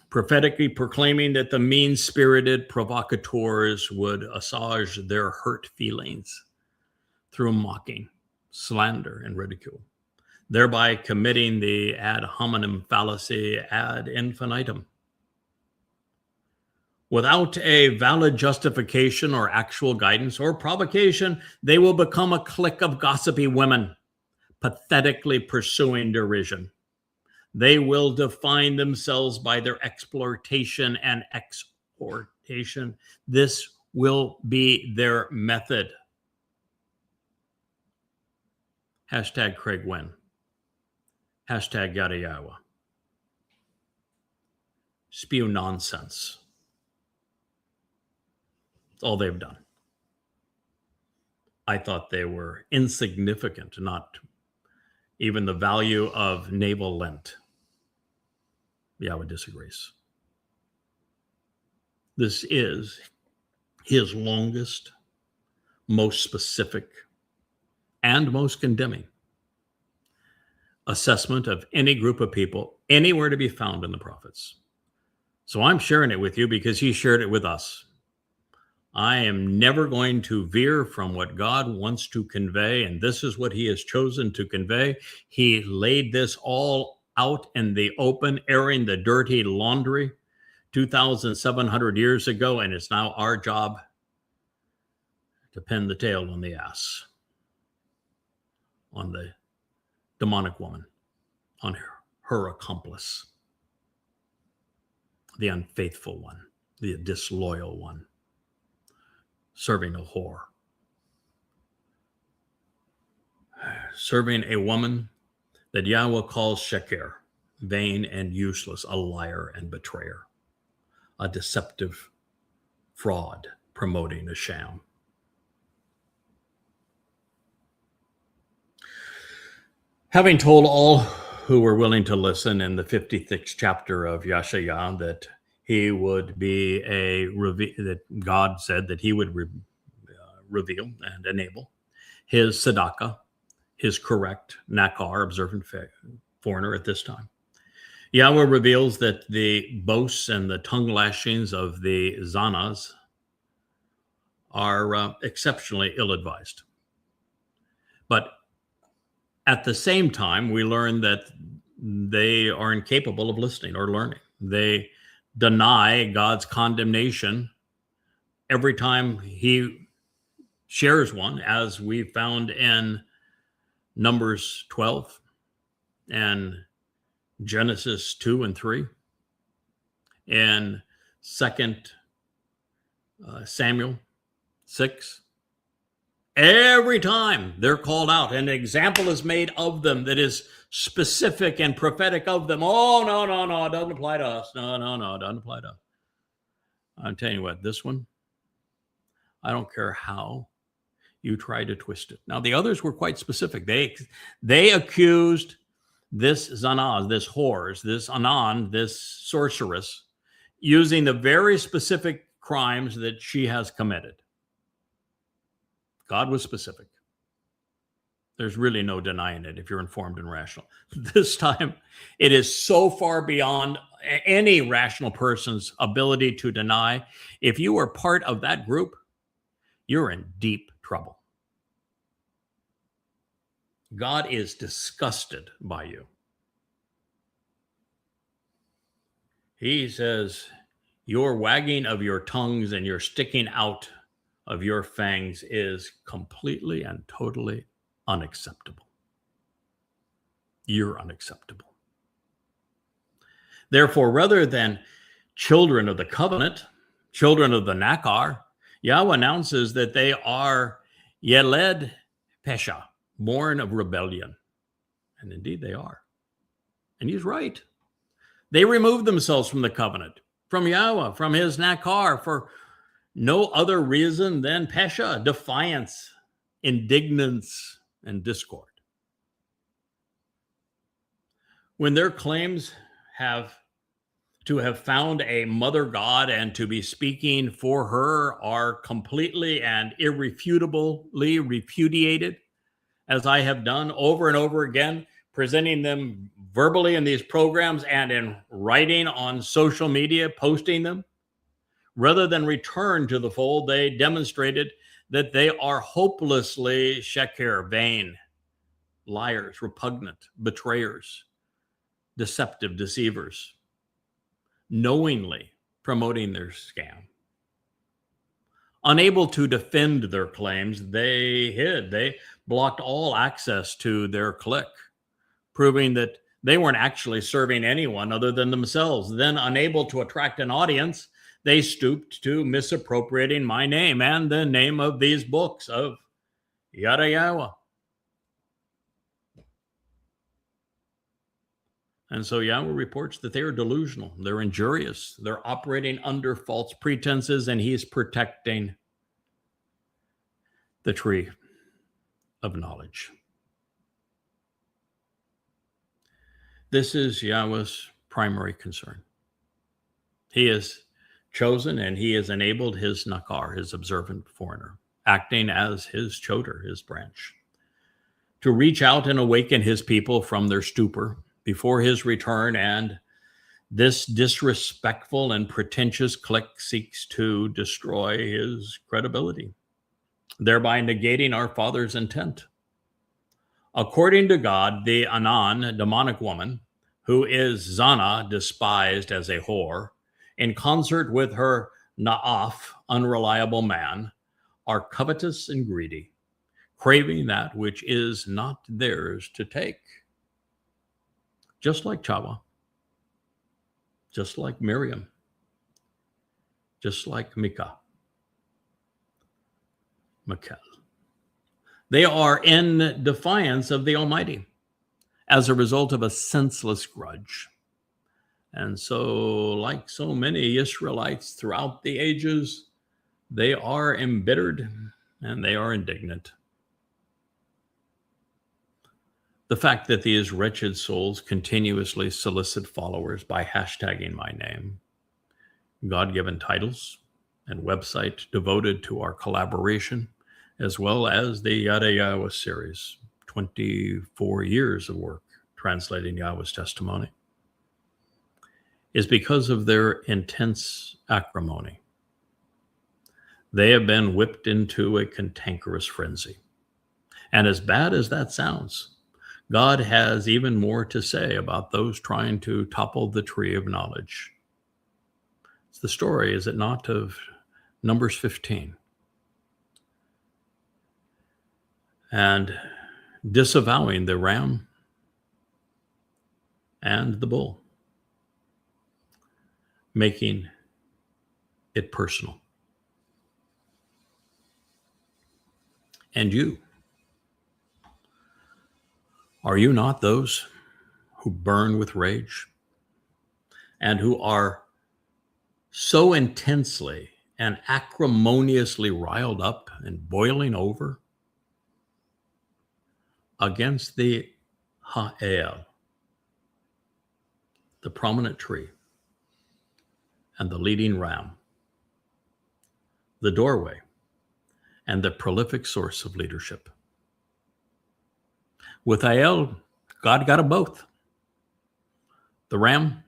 prophetically proclaiming that the mean-spirited provocateurs would assuage their hurt feelings through mocking, slander, and ridicule, thereby committing the ad hominem fallacy ad infinitum. Without a valid justification or actual guidance or provocation, they will become a clique of gossipy women, pathetically pursuing derision. They will define themselves by their exploitation and exhortation. This will be their method. Hashtag Craig Winn. Hashtag Yahowah. Spew nonsense. That's all they've done. I thought they were insignificant, not even the value of naval lint. Yahweh disagrees. This is his longest, most specific, and most condemning assessment of any group of people anywhere to be found in the prophets. So I'm sharing it with you because he shared it with us. I am never going to veer from what God wants to convey, and this is what he has chosen to convey. He laid this all out in the open, airing the dirty laundry 2,700 years ago, and it's now our job to pin the tail on the ass, on the demonic woman, on her accomplice, the unfaithful one, the disloyal one, serving a whore, serving a woman that Yahweh calls sheker, vain and useless, a liar and betrayer, a deceptive fraud promoting a sham. Having told all who were willing to listen in the 56th chapter of Yahowah that he would be that God said that he would reveal and enable his Tzedakah, his correct Nakar, observant foreigner at this time. Yahweh reveals that the boasts and the tongue lashings of the Zanas are exceptionally ill-advised. But at the same time, we learn that they are incapable of listening or learning. They deny God's condemnation every time he shares one, as we found in Numbers 12 and Genesis 2 and 3, and 2 Samuel 6. Every time they're called out, an example is made of them that is specific and prophetic of them. Oh, no, it doesn't apply to us. No, it doesn't apply to us. I'm telling you what, this one, I don't care how you try to twist it. Now, the others were quite specific. They accused this Zanaz, this whores, this Anan, this sorceress, using the very specific crimes that she has committed. God was specific. There's really no denying it if you're informed and rational. This time, it is so far beyond any rational person's ability to deny. If you are part of that group, you're in deep trouble. God is disgusted by you. He says, your wagging of your tongues and your sticking out of your fangs is completely and totally unacceptable. You're unacceptable. Therefore, rather than children of the covenant, children of the Nakar, Yahweh announces that they are Yeled Pesha, born of rebellion. And indeed they are. And he's right. They removed themselves from the covenant, from Yahweh, from his Nakar, for no other reason than Pesha, defiance, indignance, and discord. When their claims have found a mother God and to be speaking for her are completely and irrefutably repudiated, as I have done over and over again, presenting them verbally in these programs and in writing on social media, posting them, rather than return to the fold, they demonstrated that they are hopelessly sheker, vain, liars, repugnant, betrayers, deceptive deceivers, knowingly promoting their scam. Unable to defend their claims, they hid. They blocked all access to their clique, proving that they weren't actually serving anyone other than themselves. Then, unable to attract an audience, they stooped to misappropriating my name and the name of these books of Yahowah. And so Yahweh reports that they are delusional, they're injurious, they're operating under false pretenses, and he's protecting the tree of knowledge. This is Yahweh's primary concern. He is chosen and he has enabled his Nakar, his observant foreigner, acting as his choder, his branch, to reach out and awaken his people from their stupor before his return. And this disrespectful and pretentious clique seeks to destroy his credibility, thereby negating our Father's intent. According to God, the Anan, demonic woman, who is Zana, despised as a whore, in concert with her na'af, unreliable man, are covetous and greedy, craving that which is not theirs to take. Just like Chawah, just like Miriam, just like Mikel. They are in defiance of the Almighty as a result of a senseless grudge. And so, like so many Israelites throughout the ages, they are embittered and they are indignant. The fact that these wretched souls continuously solicit followers by hashtagging my name, God-given titles, and website devoted to our collaboration, as well as the Yahowah series, 24 years of work translating Yahweh's testimony, is because of their intense acrimony. They have been whipped into a cantankerous frenzy. And as bad as that sounds, God has even more to say about those trying to topple the tree of knowledge. It's the story, is it not, of Numbers 15. And disavowing the ram and the bull, making it personal. And you, are you not those who burn with rage and who are so intensely and acrimoniously riled up and boiling over against the Ha'el, the prominent tree, and the leading ram, the doorway, and the prolific source of leadership? With Ha'el, God got them both, the ram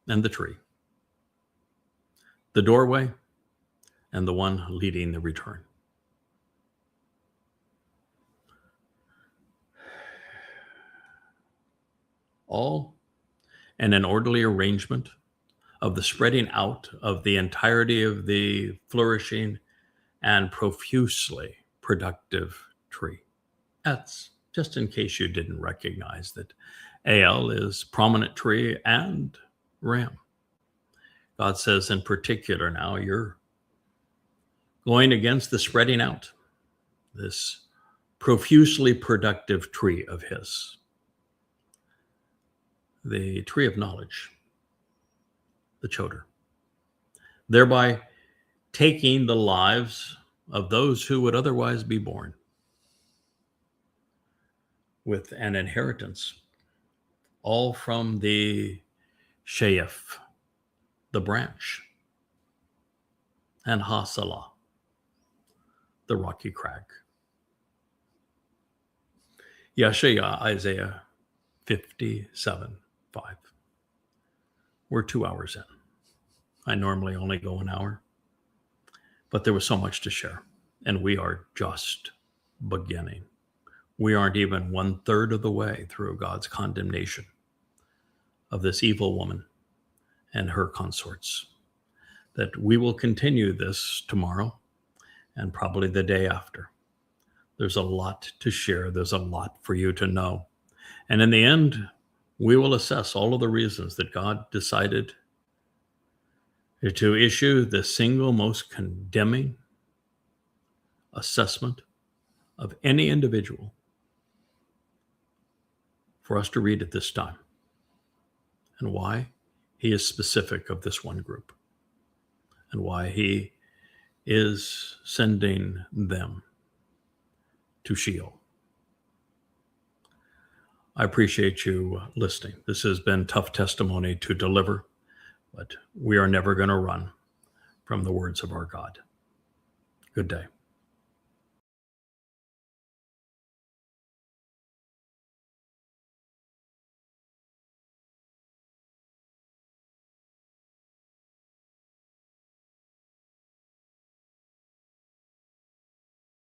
and the tree, the doorway and the one leading the return. All in an orderly arrangement of the spreading out of the entirety of the flourishing and profusely productive tree. That's just in case you didn't recognize that Al is prominent tree and ram. God says in particular now, you're going against the spreading out, this profusely productive tree of his, the tree of knowledge, the Towrah, thereby taking the lives of those who would otherwise be born with an inheritance, all from the sheaf, the branch, and Hasalah, the rocky crag. Yeshaya, Isaiah 57:5. We're 2 hours in. I normally only go an hour, but there was so much to share, and we are just beginning. We aren't even 1/3 of the way through God's condemnation of this evil woman and her consorts. That we will continue this tomorrow and probably the day after. There's a lot to share. There's a lot for you to know. And in the end, we will assess all of the reasons that God decided to issue the single most condemning assessment of any individual for us to read at this time, and why he is specific of this one group, and why he is sending them to Sheol. I appreciate you listening. This has been tough testimony to deliver, but we are never going to run from the words of our God. Good day.